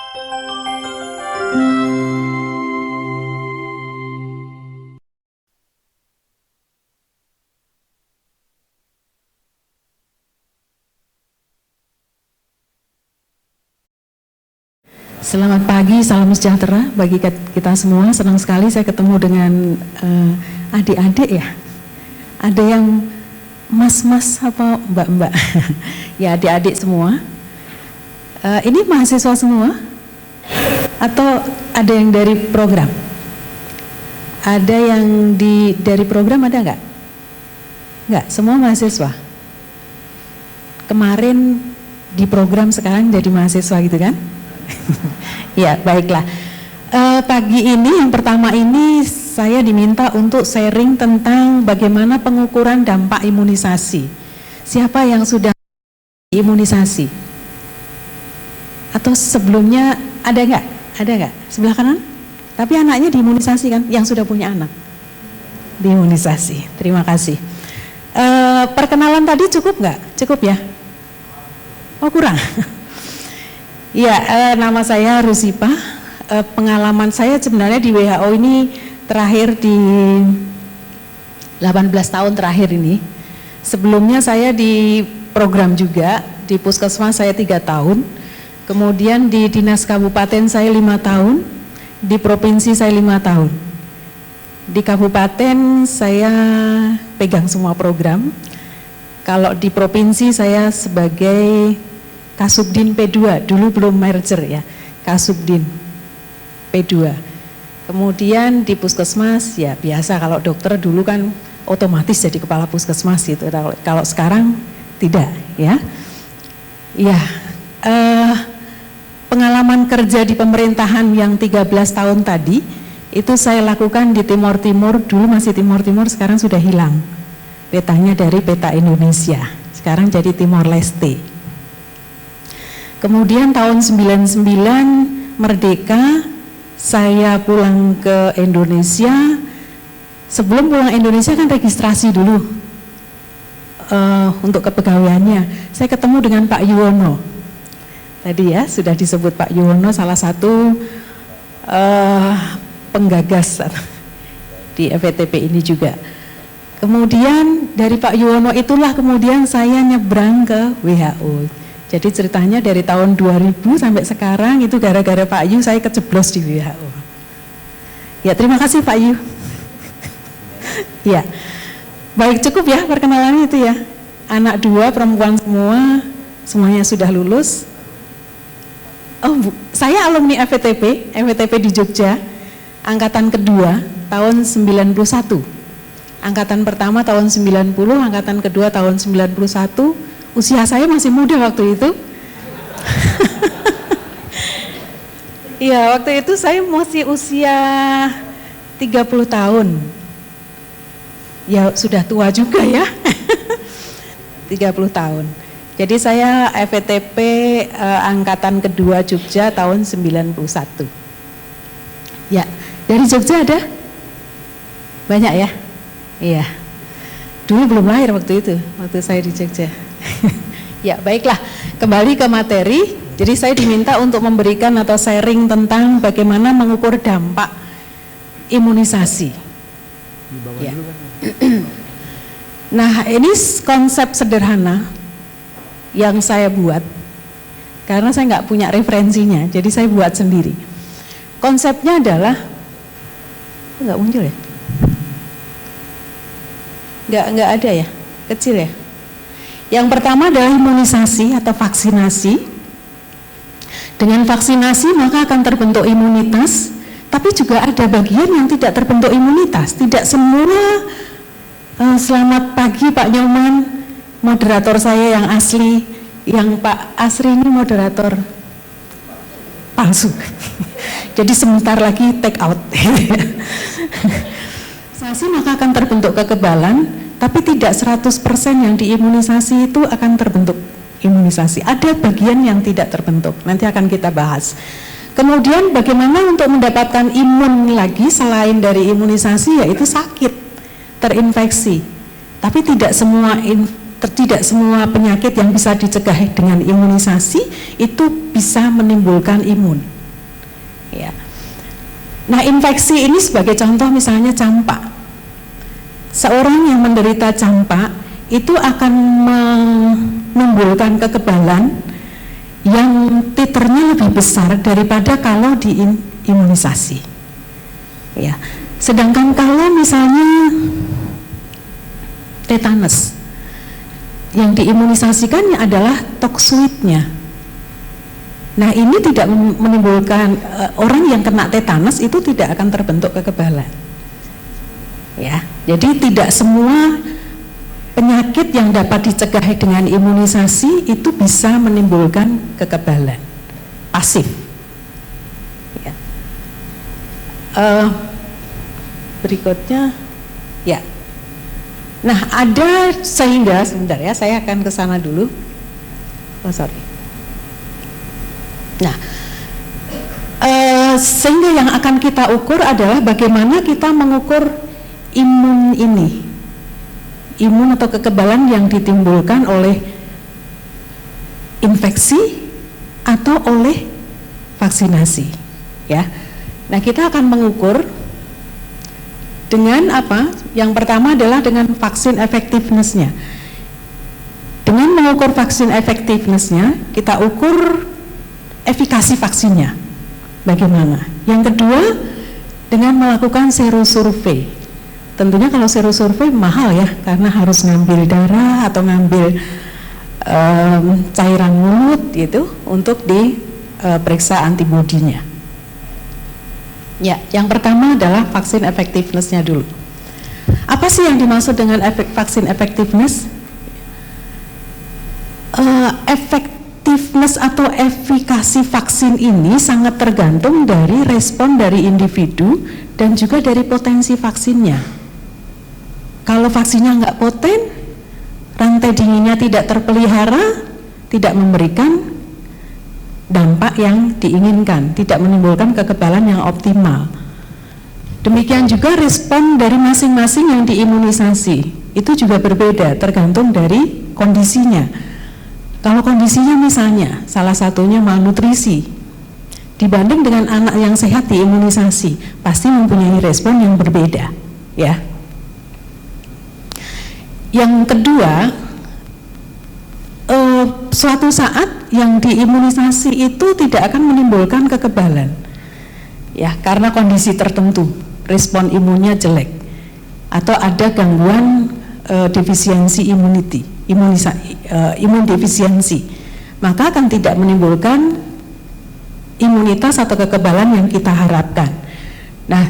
Selamat pagi, salam sejahtera bagi kita semua. Senang sekali saya ketemu dengan adik-adik ya. Ada yang mas-mas apa mbak-mbak. Ya, adik-adik semua. Ini mahasiswa semua? Atau ada yang dari program? Ada yang dari program ada nggak? Nggak, semua mahasiswa. Kemarin di program, sekarang jadi mahasiswa gitu kan? Ya, baiklah. Pagi ini yang pertama ini saya diminta untuk sharing tentang bagaimana pengukuran dampak imunisasi. Siapa yang sudah imunisasi? Atau sebelumnya ada nggak? Ada nggak? Sebelah kanan? Tapi anaknya diimunisasi kan? Yang sudah punya anak diimunisasi. Terima kasih. Perkenalan tadi cukup nggak? Cukup ya? Oh, kurang. Ya, nama saya Rusipah. Pengalaman saya sebenarnya di WHO ini terakhir di 18 tahun terakhir ini. Sebelumnya saya di program juga, di puskesmas saya 3 tahun. Kemudian di dinas kabupaten saya 5 tahun, di provinsi saya 5 tahun. Di kabupaten saya pegang semua program. Kalau di provinsi saya sebagai Kasubdin P2, dulu belum merger ya, Kasubdin P2. Kemudian di puskesmas ya biasa, kalau dokter dulu kan otomatis jadi kepala puskesmas gitu. Kalau sekarang tidak ya. Ya, pengalaman kerja di pemerintahan yang 13 tahun tadi itu saya lakukan di Timor Timur, dulu masih Timor Timur, sekarang sudah hilang petanya dari peta Indonesia, sekarang jadi Timor Leste. Kemudian tahun 99 merdeka, saya pulang ke Indonesia. Sebelum pulang Indonesia kan registrasi dulu untuk kepegawaiannya. Saya ketemu dengan Pak Yuwono. Tadi ya sudah disebut Pak Yuwono, salah satu penggagas di FETP ini juga. Kemudian dari Pak Yuwono itulah kemudian saya nyebrang ke WHO. Jadi ceritanya dari tahun 2000 sampai sekarang itu gara-gara Pak Yu saya keceblos di WHO. Ya, terima kasih Pak Yu. Ya, baik, cukup ya perkenalannya itu ya. Anak 2, perempuan semua, semuanya sudah lulus. Oh, saya alumni FETP di Jogja, angkatan kedua tahun 91. Angkatan pertama tahun 90, angkatan kedua tahun 91. Usia saya masih muda waktu itu. Iya, waktu itu saya masih usia 30 tahun. Ya sudah tua juga ya. 30 tahun. Jadi saya FETP angkatan kedua Jogja tahun 91. Ya, dari Jogja ada? Banyak ya? Iya. Dulu belum lahir waktu itu, waktu saya di Jogja. Ya, baiklah, kembali ke materi. Jadi saya diminta untuk memberikan atau sharing tentang bagaimana mengukur dampak imunisasi. Ya. Nah, ini konsep sederhana yang saya buat karena saya nggak punya referensinya, jadi saya buat sendiri. Konsepnya adalah nggak muncul ya? Nggak ada ya, kecil ya. Yang pertama adalah imunisasi atau vaksinasi. Dengan vaksinasi maka akan terbentuk imunitas, tapi juga ada bagian yang tidak terbentuk imunitas. Tidak semua. Selamat pagi Pak Nyoman, moderator saya yang asli, yang Pak Asri ini moderator palsu. Jadi sebentar lagi take out. Vaksinasi maka akan terbentuk kekebalan, tapi tidak 100% yang diimunisasi itu akan terbentuk imunisasi. Ada bagian yang tidak terbentuk, nanti akan kita bahas. Kemudian bagaimana untuk mendapatkan imun lagi selain dari imunisasi, yaitu sakit, terinfeksi. Tapi tidak semua penyakit yang bisa dicegah dengan imunisasi itu bisa menimbulkan imun. Ya. Nah, infeksi ini sebagai contoh misalnya campak. Seorang yang menderita campak itu akan menimbulkan kekebalan yang titernya lebih besar daripada kalau diimunisasi. Ya. Sedangkan kalau misalnya tetanus, yang diimunisasikan adalah toksuitnya. Nah, ini tidak menimbulkan orang yang kena tetanus itu tidak akan terbentuk kekebalan. Ya, jadi tidak semua penyakit yang dapat dicegah dengan imunisasi itu bisa menimbulkan kekebalan pasif. Ya. Berikutnya, ya. Nah, ada sehingga sebentar ya, saya akan ke sana dulu. Oh, sorry. Nah, sehingga yang akan kita ukur adalah bagaimana kita mengukur imun ini, imun atau kekebalan yang ditimbulkan oleh infeksi atau oleh vaksinasi. Ya, nah kita akan mengukur dengan apa? Yang pertama adalah dengan vaksin effectiveness-nya. Dengan mengukur vaksin effectiveness-nya, kita ukur efikasi vaksinnya. Bagaimana? Yang kedua, dengan melakukan serosurvei. Tentunya kalau serosurvei mahal ya, karena harus ngambil darah atau ngambil cairan mulut gitu untuk diperiksa antibodinya. Ya, yang pertama adalah vaksin effectiveness-nya dulu. Apa sih yang dimaksud dengan vaksin effectiveness? Effectiveness atau efikasi vaksin ini sangat tergantung dari respon dari individu dan juga dari potensi vaksinnya. Kalau vaksinnya nggak poten, rantai dinginnya tidak terpelihara, tidak memberikan dampak yang diinginkan, tidak menimbulkan kekebalan yang optimal. Demikian juga respon dari masing-masing yang diimunisasi itu juga berbeda tergantung dari kondisinya. Kalau kondisinya misalnya salah satunya malnutrisi dibanding dengan anak yang sehat diimunisasi, pasti mempunyai respon yang berbeda, ya. Yang kedua, suatu saat yang diimunisasi itu tidak akan menimbulkan kekebalan, ya, karena kondisi tertentu respon imunnya jelek atau ada gangguan defisiensi imun defisiensi, maka akan tidak menimbulkan imunitas atau kekebalan yang kita harapkan. Nah,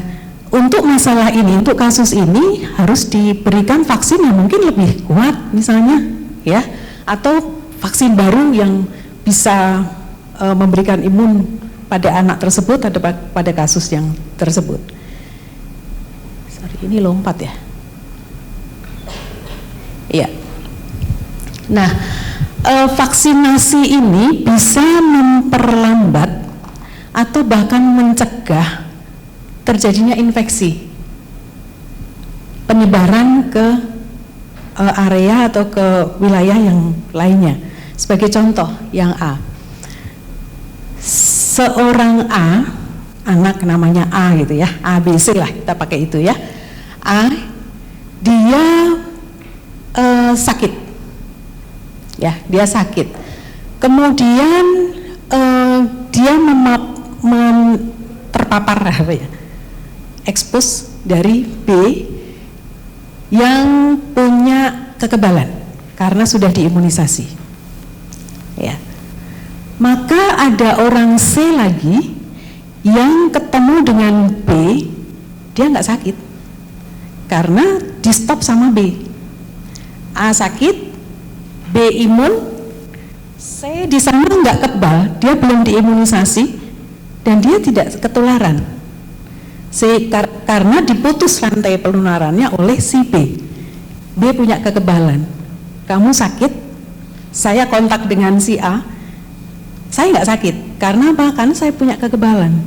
untuk masalah ini, untuk kasus ini harus diberikan vaksin yang mungkin lebih kuat misalnya, ya, atau vaksin baru yang bisa memberikan imun pada anak tersebut atau pada kasus yang tersebut. Sorry, ini lompat ya. Iya. Nah, vaksinasi ini bisa memperlambat atau bahkan mencegah terjadinya infeksi, penyebaran ke area atau ke wilayah yang lainnya. Sebagai contoh, yang A, seorang A, anak namanya A gitu ya, ABC lah kita pakai itu ya. A, dia sakit, ya, dia sakit. Kemudian dia terpapar apa ya, expose dari B yang punya kekebalan karena sudah diimunisasi, ya. Maka ada orang C lagi yang ketemu dengan B, dia nggak sakit karena di stop sama B. A sakit, B imun, C di sana nggak kebal, dia belum diimunisasi dan dia tidak ketularan. Karena diputus rantai penularannya oleh si B. B punya kekebalan. Kamu sakit, saya kontak dengan si A, saya nggak sakit. Karena apa? Karena saya punya kekebalan,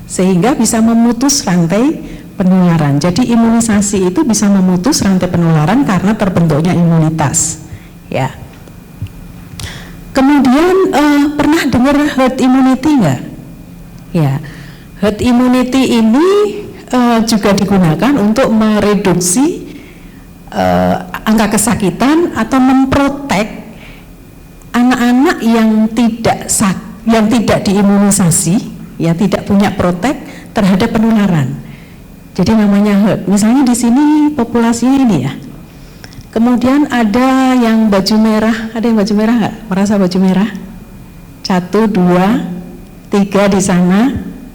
sehingga bisa memutus rantai penularan. Jadi imunisasi itu bisa memutus rantai penularan karena terbentuknya imunitas, ya. Kemudian pernah dengar herd immunity nggak? Ya. Herd immunity ini juga digunakan untuk mereduksi angka kesakitan atau memprotek anak-anak yang tidak diimunisasi, ya tidak punya protek terhadap penularan. Jadi namanya herd. Misalnya di sini populasinya ini ya. Kemudian ada yang baju merah, ada yang baju merah nggak? Merasa baju merah? 1, 2, 3 di sana.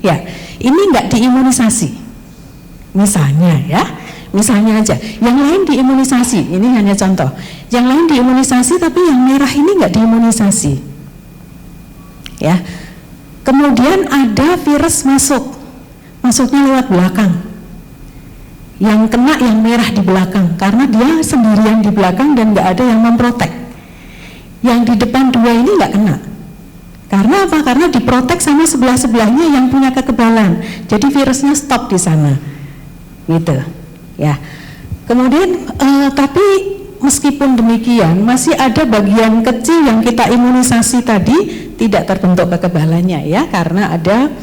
Ya, ini nggak diimunisasi. Misalnya ya, misalnya aja. Yang lain diimunisasi. Ini hanya contoh. Yang lain diimunisasi, tapi yang merah ini nggak diimunisasi. Ya. Kemudian ada virus masuknya lewat belakang. Yang kena yang merah di belakang, karena dia sendirian di belakang dan nggak ada yang memprotek. Yang di depan 2 ini nggak kena. Karena apa? Karena diprotek sama sebelah-sebelahnya yang punya kekebalan. Jadi virusnya stop di sana, gitu. Ya. Kemudian, tapi meskipun demikian, masih ada bagian kecil yang kita imunisasi tadi tidak terbentuk kekebalannya, ya, karena ada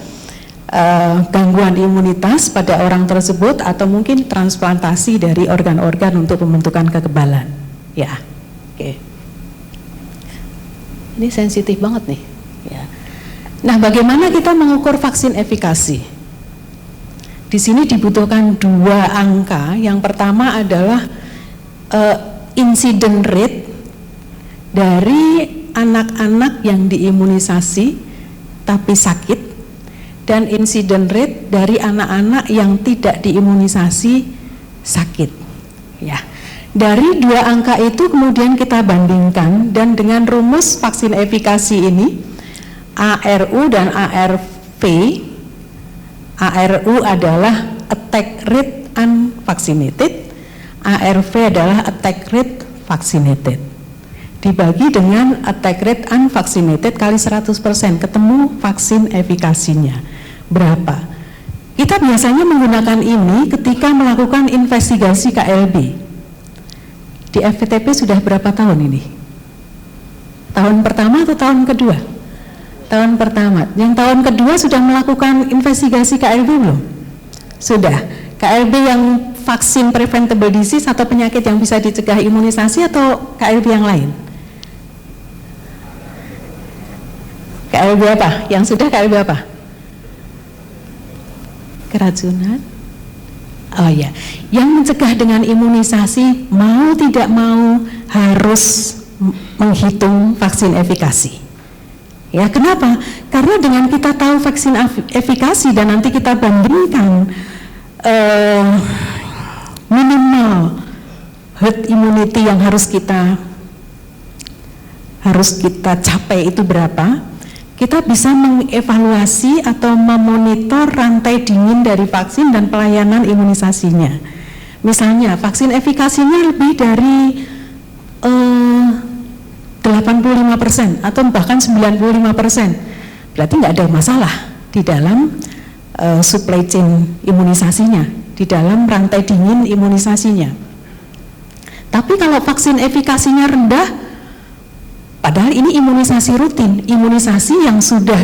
gangguan imunitas pada orang tersebut atau mungkin transplantasi dari organ-organ untuk pembentukan kekebalan. Ya, oke. Ini sensitif banget nih. Ya. Nah, bagaimana kita mengukur vaksin efikasi? Di sini dibutuhkan 2 angka. Yang pertama adalah incident rate dari anak-anak yang diimunisasi tapi sakit, dan incident rate dari anak-anak yang tidak diimunisasi sakit. Ya. Dari 2 angka itu kemudian kita bandingkan, dan dengan rumus vaksin efikasi ini ARU dan ARV. ARU adalah attack rate unvaccinated, ARV adalah attack rate vaccinated. Dibagi dengan attack rate unvaccinated kali 100%, ketemu vaksin efikasinya berapa. Kita biasanya menggunakan ini ketika melakukan investigasi KLB. Di FVTP sudah berapa tahun ini? Tahun pertama atau tahun kedua? Tahun pertama. Yang tahun kedua sudah melakukan investigasi KLB belum? Sudah. KLB yang vaksin preventable disease atau penyakit yang bisa dicegah imunisasi, atau KLB yang lain? KLB apa? Yang sudah KLB apa? Keracunan. Oh ya, yang mencegah dengan imunisasi mau tidak mau harus menghitung vaksin efikasi. Ya, kenapa? Karena dengan kita tahu vaksin efikasi dan nanti kita bandingkan minimal herd immunity yang harus kita capai itu berapa, kita bisa mengevaluasi atau memonitor rantai dingin dari vaksin dan pelayanan imunisasinya. Misalnya vaksin efikasinya lebih dari 85% atau bahkan 95%, berarti nggak ada masalah di dalam supply chain imunisasinya, di dalam rantai dingin imunisasinya. Tapi kalau vaksin efikasinya rendah, padahal ini imunisasi rutin, imunisasi yang sudah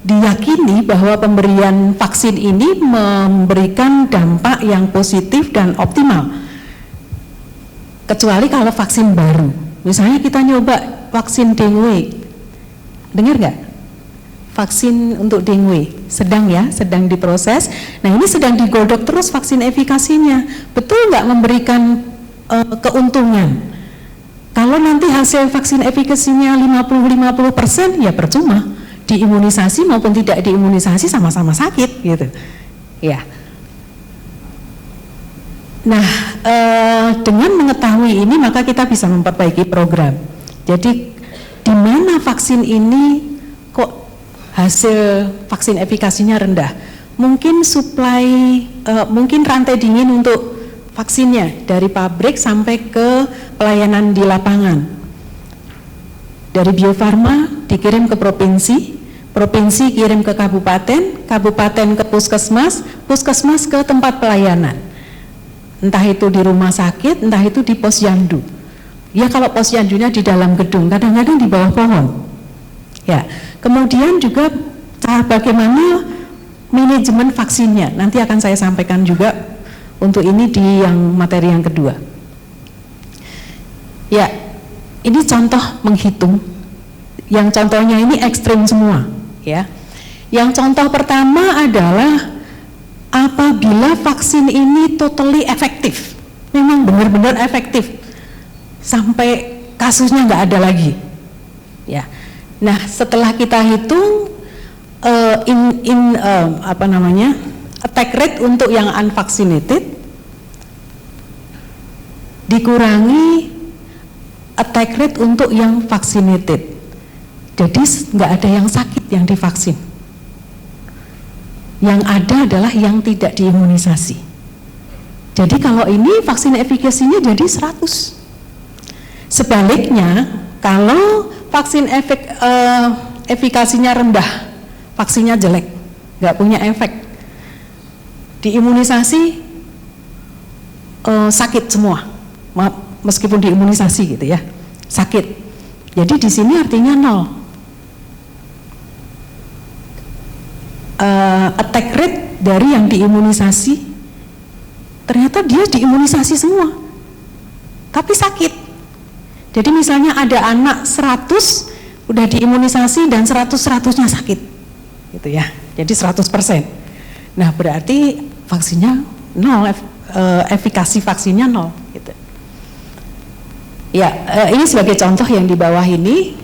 diyakini bahwa pemberian vaksin ini memberikan dampak yang positif dan optimal. Kecuali kalau vaksin baru, misalnya kita nyoba vaksin dengue, dengar nggak? Vaksin untuk dengue sedang diproses. Nah, ini sedang digodok terus vaksin efikasinya, betul nggak memberikan keuntungan? Kalau nanti hasil vaksin efikasinya 50% ya percuma, diimunisasi maupun tidak diimunisasi sama-sama sakit gitu. Ya. Nah, dengan mengetahui ini maka kita bisa memperbaiki program. Jadi di mana vaksin ini kok hasil vaksin efikasinya rendah? Mungkin mungkin rantai dingin untuk vaksinnya dari pabrik sampai ke pelayanan di lapangan. Dari Bio-Farma dikirim ke provinsi, provinsi kirim ke kabupaten, kabupaten ke puskesmas, puskesmas ke tempat pelayanan. Entah itu di rumah sakit, entah itu di posyandu. Ya, kalau posyandunya di dalam gedung, kadang-kadang di bawah pohon. Ya, kemudian juga cara bagaimana manajemen vaksinnya. Nanti akan saya sampaikan juga untuk ini di yang materi yang kedua. Ya, ini contoh menghitung. Yang contohnya ini ekstrim semua, ya. Yang contoh pertama adalah apabila vaksin ini totally efektif, memang benar-benar efektif, sampai kasusnya nggak ada lagi, ya. Nah, setelah kita hitung attack rate untuk yang unvaccinated dikurangi attack rate untuk yang vaccinated, jadi nggak ada yang sakit yang divaksin, yang ada adalah yang tidak diimunisasi. Jadi kalau ini vaksin efikasinya jadi 100. Sebaliknya, kalau vaksin efikasinya rendah, vaksinnya jelek, nggak punya efek, diimunisasi sakit semua, meskipun diimunisasi gitu ya, sakit. Jadi di sini artinya 0. Attack rate dari yang diimunisasi, ternyata dia diimunisasi semua, tapi sakit. Jadi misalnya ada anak 100 udah diimunisasi dan 100-100-nya sakit, gitu ya. Jadi 100%. Nah berarti vaksinnya 0, efikasi vaksinnya 0. Gitu. Ya, ini sebagai contoh yang di bawah ini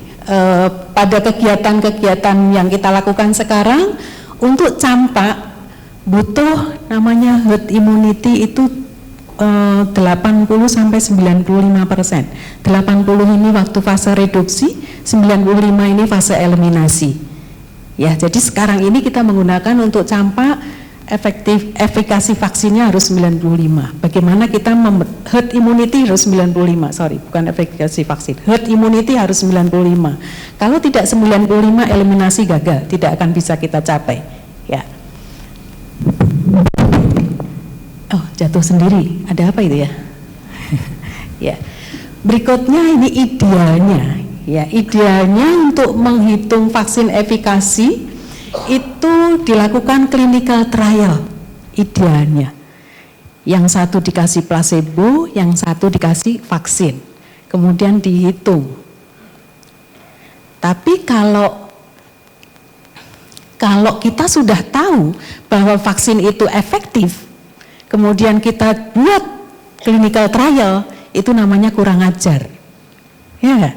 pada kegiatan-kegiatan yang kita lakukan sekarang untuk campak butuh namanya herd immunity itu 80 sampai 95%. 80 ini waktu fase reduksi, 95 ini fase eliminasi. Ya, jadi sekarang ini kita menggunakan untuk campak efikasi vaksinnya harus 95. Bagaimana kita herd immunity harus 95, bukan efikasi vaksin. Herd immunity harus 95. Kalau tidak 95 eliminasi gagal, tidak akan bisa kita capai. Ya. Oh, jatuh sendiri. Ada apa itu ya? Ya. Berikutnya ini idealnya. Ya, idealnya untuk menghitung vaksin efikasi itu dilakukan clinical trial. Idealnya. Yang satu dikasih placebo, yang satu dikasih vaksin. Kemudian dihitung. Tapi kalau kita sudah tahu bahwa vaksin itu efektif, kemudian kita buat clinical trial, itu namanya kurang ajar. Ya,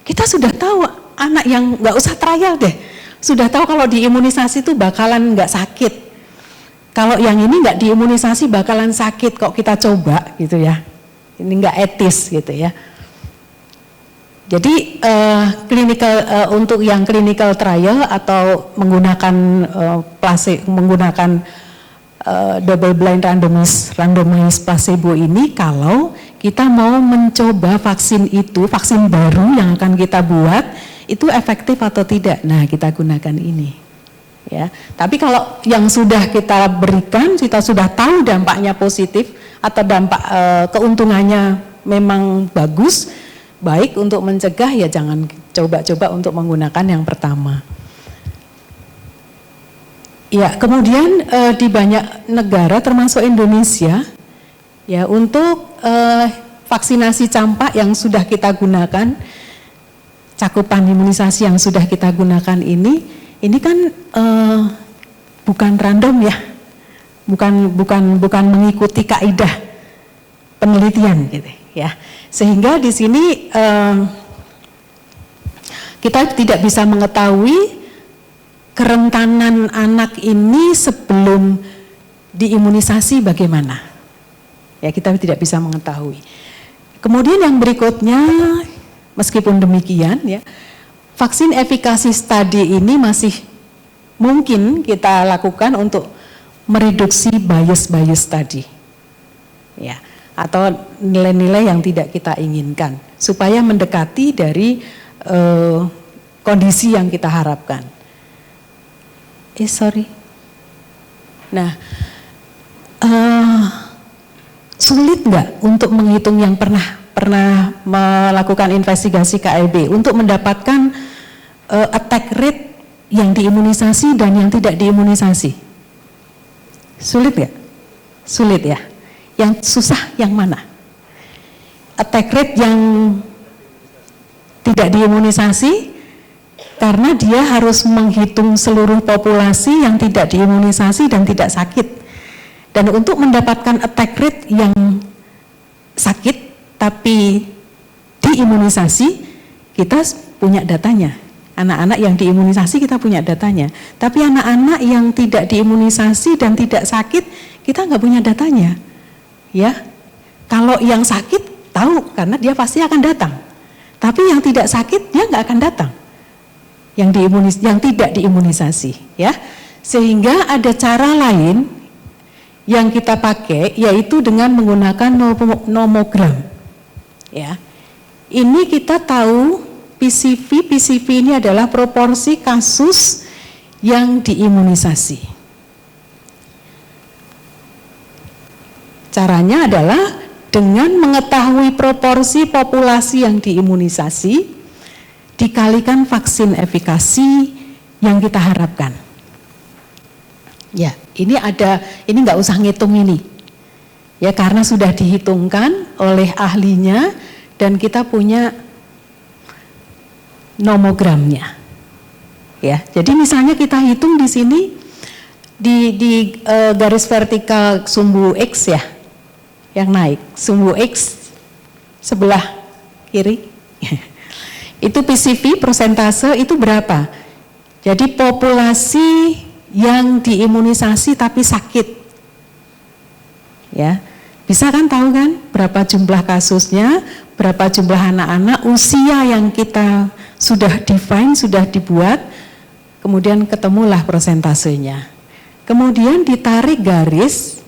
kita sudah tahu anak yang nggak usah trial deh, sudah tahu kalau diimunisasi itu bakalan nggak sakit. Kalau yang ini nggak diimunisasi bakalan sakit, kok kita coba gitu ya? Ini nggak etis gitu ya. Jadi untuk yang clinical trial atau menggunakan menggunakan double blind randomized placebo ini, kalau kita mau mencoba vaksin itu, vaksin baru yang akan kita buat itu efektif atau tidak, nah kita gunakan ini ya. Tapi kalau yang sudah kita berikan, kita sudah tahu dampaknya positif atau dampak keuntungannya memang bagus, baik untuk mencegah, ya jangan coba-coba untuk menggunakan yang pertama. Ya, kemudian di banyak negara termasuk Indonesia, ya untuk vaksinasi campak yang sudah kita gunakan, cakupan imunisasi yang sudah kita gunakan ini kan bukan random ya, bukan mengikuti kaidah penelitian gitu ya. Sehingga di sini kita tidak bisa mengetahui kerentanan anak ini sebelum diimunisasi bagaimana. Ya, kita tidak bisa mengetahui. Kemudian yang berikutnya, meskipun demikian ya, vaksin efikasi study ini masih mungkin kita lakukan untuk mereduksi bias tadi. Ya, atau nilai-nilai yang tidak kita inginkan supaya mendekati dari kondisi yang kita harapkan. Nah, sulit nggak untuk menghitung yang pernah melakukan investigasi KLB untuk mendapatkan attack rate yang diimunisasi dan yang tidak diimunisasi? Sulit nggak? Sulit ya. Yang susah yang mana? Attack rate yang tidak diimunisasi, karena dia harus menghitung seluruh populasi yang tidak diimunisasi dan tidak sakit. Dan untuk mendapatkan attack rate yang sakit tapi diimunisasi, kita punya datanya. Anak-anak yang diimunisasi kita punya datanya. Tapi anak-anak yang tidak diimunisasi dan tidak sakit, kita nggak punya datanya. Ya, kalau yang sakit tahu karena dia pasti akan datang. Tapi yang tidak sakit dia nggak akan datang. Yang tidak diimunisasi, ya. Sehingga ada cara lain yang kita pakai, yaitu dengan menggunakan nomogram. Ya, ini kita tahu PCV ini adalah proporsi kasus yang diimunisasi. Caranya adalah dengan mengetahui proporsi populasi yang diimunisasi dikalikan vaksin efikasi yang kita harapkan. Ya, ini nggak usah ngitung ini. Ya, karena sudah dihitungkan oleh ahlinya dan kita punya nomogramnya. Ya, jadi misalnya kita hitung di sini di garis vertikal sumbu X ya, yang naik, sumbu X sebelah kiri. Itu PCV persentase itu berapa? Jadi populasi yang diimunisasi tapi sakit. Ya. Bisa kan tahu kan berapa jumlah kasusnya, berapa jumlah anak-anak, usia yang kita sudah define, sudah dibuat, kemudian ketemulah persentasenya. Kemudian ditarik garis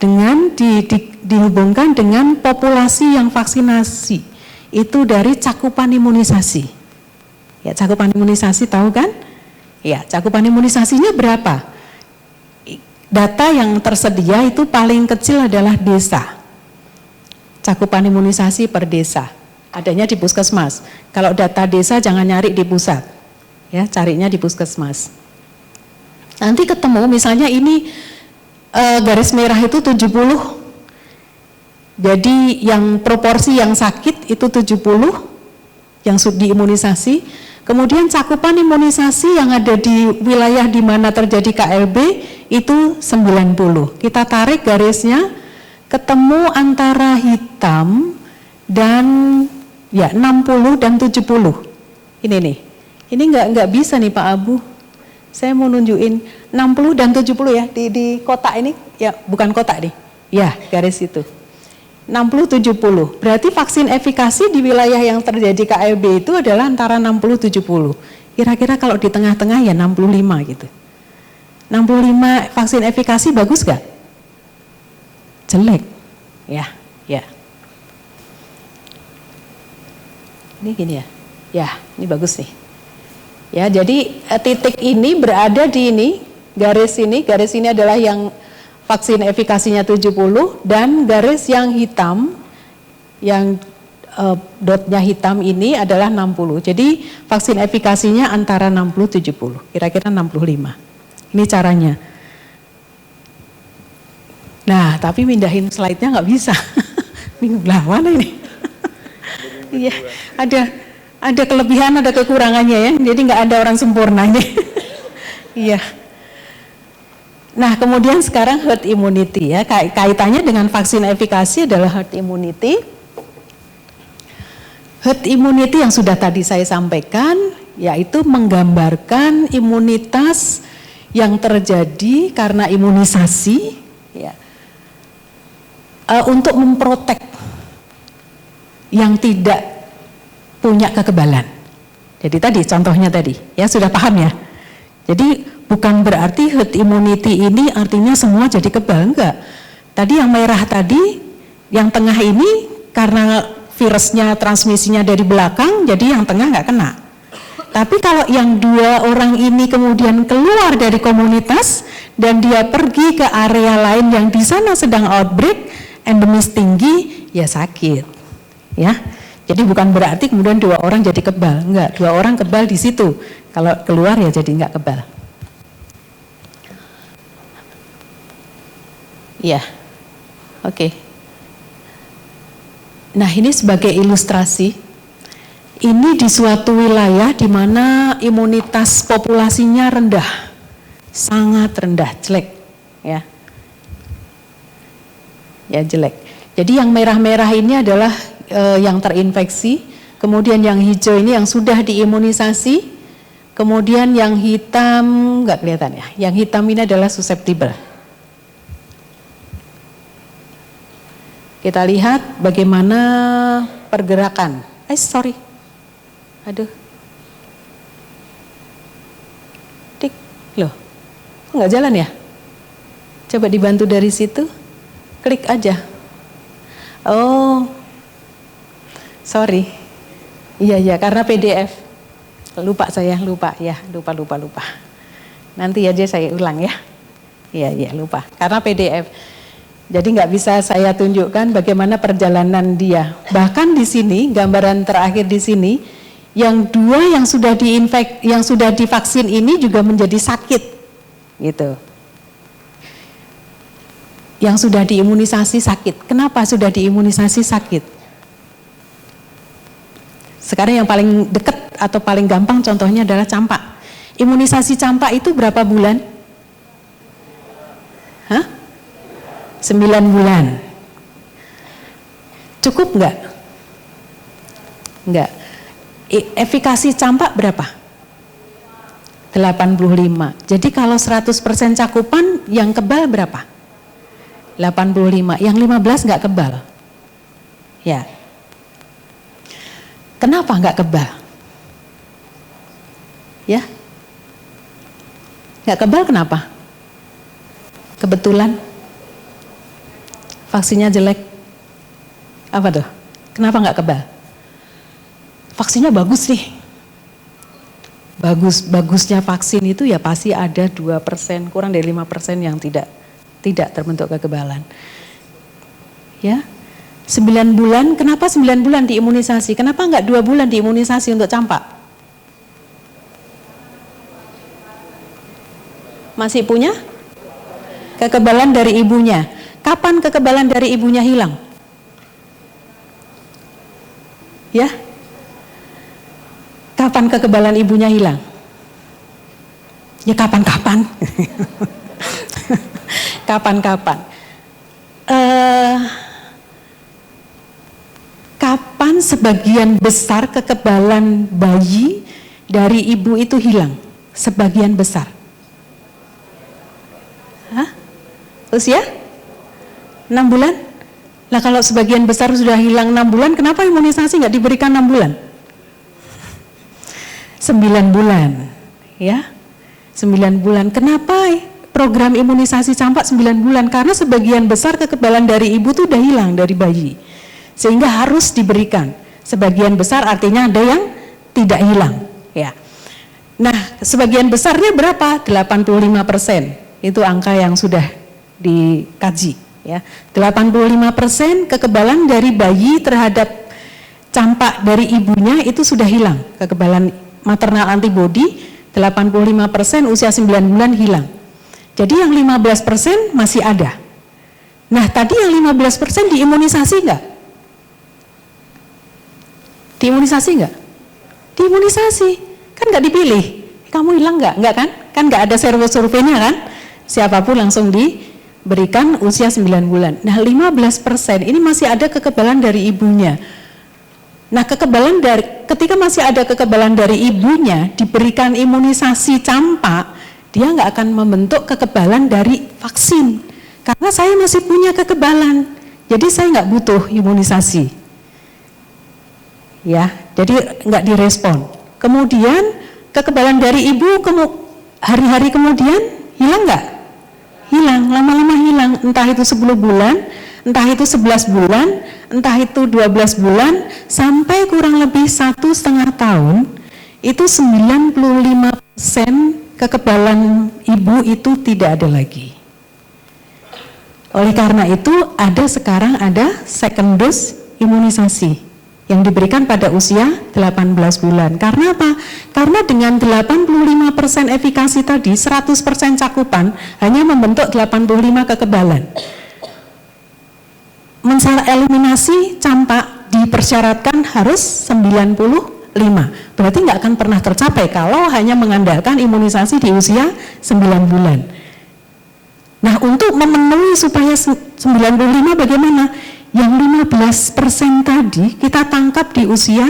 dengan dihubungkan dengan populasi yang vaksinasi. Itu dari cakupan imunisasi. Ya, cakupan imunisasi tahu kan? Ya, cakupan imunisasinya berapa? Data yang tersedia itu paling kecil adalah desa. Cakupan imunisasi per desa. Adanya di puskesmas. Kalau data desa jangan nyari di pusat. Ya, carinya di puskesmas. Nanti ketemu misalnya ini garis merah itu 70. Jadi yang proporsi yang sakit itu 70 yang diimunisasi. Kemudian cakupan imunisasi yang ada di wilayah di mana terjadi KLB itu 90. Kita tarik garisnya, ketemu antara hitam dan ya 60 dan 70. Ini nih. Ini enggak bisa nih Pak Abu. Saya mau nunjukin 60 dan 70 ya di kotak ini. Ya, bukan kotak nih. Ya, garis itu. 60-70, berarti vaksin efikasi di wilayah yang terjadi KLB itu adalah antara 60-70. Kira-kira kalau di tengah-tengah ya 65 gitu. 65 vaksin efikasi bagus gak? Jelek. Ya. Ini gini ya. Ya, ini bagus nih. Ya, jadi titik ini berada di ini, garis ini adalah yang vaksin efikasinya 70 dan garis yang hitam yang dotnya hitam ini adalah 60. Jadi vaksin efikasinya antara 60-70, kira-kira 65. Ini caranya. Nah, tapi mindahin slide-nya nggak bisa. Lah mana ini? Iya, ada kelebihan, ada kekurangannya ya. Jadi nggak ada orang sempurna ini. Iya. Nah, kemudian sekarang herd immunity ya, kaitannya dengan vaksin efikasi adalah herd immunity. Herd immunity yang sudah tadi saya sampaikan, yaitu menggambarkan imunitas yang terjadi karena imunisasi, ya, untuk memprotek yang tidak punya kekebalan. Jadi tadi contohnya tadi, ya sudah paham ya. Jadi bukan berarti herd immunity ini artinya semua jadi kebal, enggak. Tadi yang merah tadi, yang tengah ini karena virusnya transmisinya dari belakang, jadi yang tengah nggak kena. Tapi kalau yang dua orang ini kemudian keluar dari komunitas dan dia pergi ke area lain yang di sana sedang outbreak, endemis tinggi, ya sakit. Ya. Jadi bukan berarti kemudian dua orang jadi kebal, enggak. Dua orang kebal di situ. Kalau keluar ya jadi enggak kebal. Ya, oke. Nah, ini sebagai ilustrasi, ini di suatu wilayah di mana imunitas populasinya rendah, sangat rendah, jelek, ya. Ya, jelek. Jadi yang merah-merah ini adalah yang terinfeksi, kemudian yang hijau ini yang sudah diimunisasi, kemudian yang hitam nggak kelihatan ya. Yang hitam ini adalah susceptible. Kita lihat bagaimana pergerakan. Sorry. Aduh. Dik, loh. Nggak jalan ya? Coba dibantu dari situ. Klik aja. Oh. Sorry. Iya, karena PDF. Lupa. Nanti aja saya ulang ya. Iya, lupa. Karena PDF. Jadi nggak bisa saya tunjukkan bagaimana perjalanan dia. Bahkan di sini, gambaran terakhir di sini, yang dua yang sudah yang sudah divaksin ini juga menjadi sakit, gitu. Yang sudah diimunisasi sakit. Kenapa sudah diimunisasi sakit? Sekarang yang paling dekat atau paling gampang contohnya adalah campak. Imunisasi campak itu berapa bulan? 9 bulan. Cukup enggak? Enggak. Efikasi campak berapa? 85. Jadi kalau 100% cakupan yang kebal berapa? 85. Yang 15 enggak kebal. Ya. Kenapa enggak kebal? Ya. Enggak kebal kenapa? Kebetulan vaksinnya jelek. Apa tuh? Kenapa nggak kebal? Vaksinnya bagus nih. Bagusnya vaksin itu ya pasti ada 2%, kurang dari 5% yang tidak terbentuk kekebalan. Ya. 9 bulan, kenapa 9 bulan diimunisasi? Kenapa nggak 2 bulan diimunisasi untuk campak? Masih punya kekebalan dari ibunya. Kapan kekebalan dari ibunya hilang? Ya? Kapan kekebalan ibunya hilang? Ya kapan-kapan. Kapan-kapan. Kapan sebagian besar kekebalan bayi dari ibu itu hilang? Sebagian besar. Hah? Usia? 6 bulan? Lah kalau sebagian besar sudah hilang 6 bulan, kenapa imunisasi nggak diberikan 6 bulan? 9 bulan, ya, 9 bulan. Kenapa program imunisasi campak 9 bulan? Karena sebagian besar kekebalan dari ibu itu udah hilang dari bayi, sehingga harus diberikan. Sebagian besar artinya ada yang tidak hilang, ya. Nah, sebagian besarnya berapa? 85%. Itu angka yang sudah dikaji. Ya, 85% kekebalan dari bayi terhadap campak dari ibunya itu sudah hilang. Kekebalan maternal antibody 85% usia 9 bulan hilang. Jadi yang 15% masih ada. Nah, tadi yang 15% diimunisasi enggak? Diimunisasi enggak? Diimunisasi. Kan enggak dipilih. Kamu hilang enggak? Enggak kan? Kan enggak ada surveinya kan? Siapapun langsung berikan usia 9 bulan. Nah, 15% ini masih ada kekebalan dari ibunya. Nah, ketika masih ada kekebalan dari ibunya, diberikan imunisasi campak, dia nggak akan membentuk kekebalan dari vaksin. Karena saya masih punya kekebalan, jadi saya nggak butuh imunisasi. Ya, jadi nggak direspon. Kemudian kekebalan dari ibu hari-hari kemudian hilang nggak? Hilang, lama-lama hilang, entah itu 10 bulan, entah itu 11 bulan, entah itu 12 bulan, sampai kurang lebih 1,5 tahun, itu 95% kekebalan ibu itu tidak ada lagi. Oleh karena itu, sekarang ada second dose imunisasi yang diberikan pada usia 18 bulan. Karena apa? Karena dengan 85% efikasi tadi, 100% cakupan hanya membentuk 85 kekebalan. mensyarat eliminasi campak dipersyaratkan harus 95. Berarti nggak akan pernah tercapai kalau hanya mengandalkan imunisasi di usia 9 bulan. Nah, untuk memenuhi supaya 95 bagaimana? Yang 15% tadi kita tangkap di usia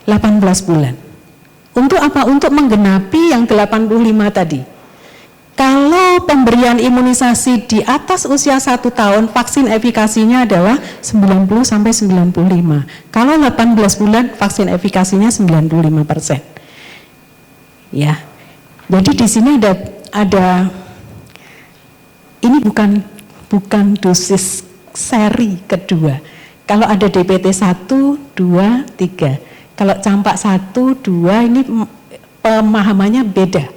18 bulan. Untuk apa? Untuk menggenapi yang 85 tadi. Kalau pemberian imunisasi di atas usia 1 tahun, vaksin efikasinya adalah 90-95. Kalau 18 bulan, vaksin efikasinya 95%. Ya, jadi di sini ada ini bukan dosis seri kedua. Kalau ada DPT 1, 2, 3. Kalau campak 1, 2 ini pemahamannya beda.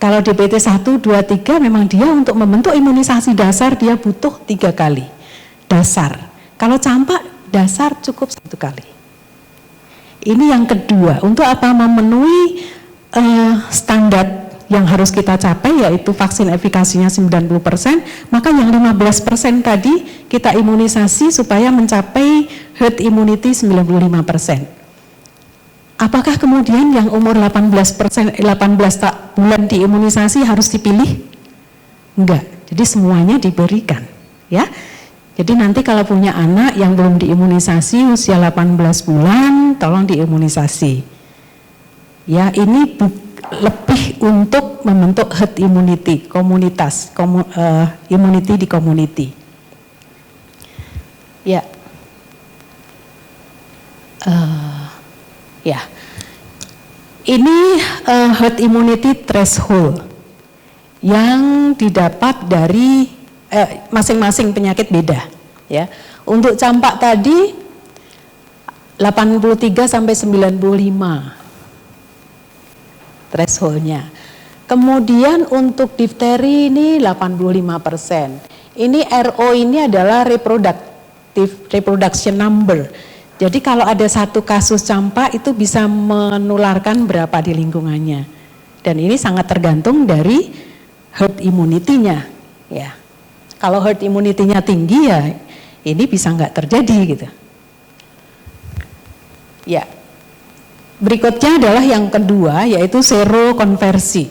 Kalau DPT 1, 2, 3 memang dia untuk membentuk imunisasi dasar dia butuh 3 kali dasar. Kalau campak dasar cukup 1 kali. Ini yang kedua, untuk apa? Memenuhi standar yang harus kita capai yaitu vaksin efikasinya 90%, maka yang 15% tadi kita imunisasi supaya mencapai herd immunity 95%. Apakah kemudian yang umur 18 bulan diimunisasi harus dipilih? Enggak, jadi semuanya diberikan, ya. Jadi nanti kalau punya anak yang belum diimunisasi usia 18 bulan, tolong diimunisasi. Ya, ini lebih untuk membentuk herd immunity, komunitas, immunity di community. Ya. Ya, ini herd immunity threshold yang didapat dari masing-masing penyakit beda. Ya, untuk campak tadi 83 sampai 95 thresholdnya. Kemudian untuk difteri ini 85%. Ini RO ini adalah reproduction number. Jadi kalau ada satu kasus campak itu bisa menularkan berapa di lingkungannya. Dan ini sangat tergantung dari herd immunity-nya. Ya. Kalau herd immunity-nya tinggi ya ini bisa nggak terjadi gitu. Ya. Berikutnya adalah yang kedua yaitu serokonversi.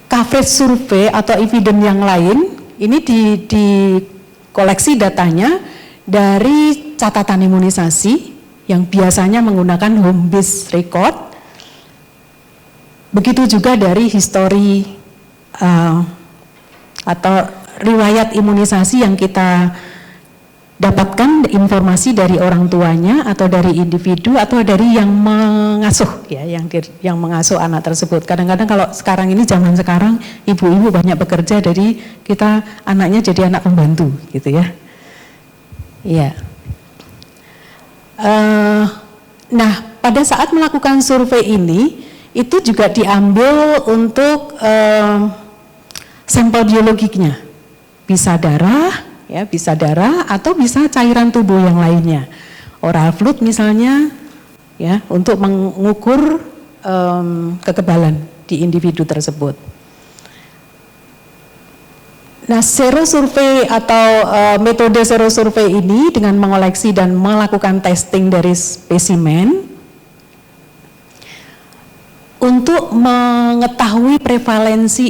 Coverage survey atau evidence yang lain ini di koleksi datanya dari catatan imunisasi yang biasanya menggunakan home based record. Begitu juga dari histori atau riwayat imunisasi yang kita dapatkan informasi dari orang tuanya atau dari individu atau dari yang mengasuh ya, yang mengasuh anak tersebut. Kadang-kadang kalau sekarang ini zaman sekarang ibu-ibu banyak bekerja, jadi kita anaknya jadi anak pembantu gitu ya. Iya. Nah, pada saat melakukan survei ini itu juga diambil untuk sampel biologinya, bisa darah. Ya, bisa darah atau bisa cairan tubuh yang lainnya, oral fluid misalnya, ya, untuk mengukur kekebalan di individu tersebut. Nah, serosurvei atau metode serosurvei ini dengan mengoleksi dan melakukan testing dari spesimen untuk mengetahui prevalensi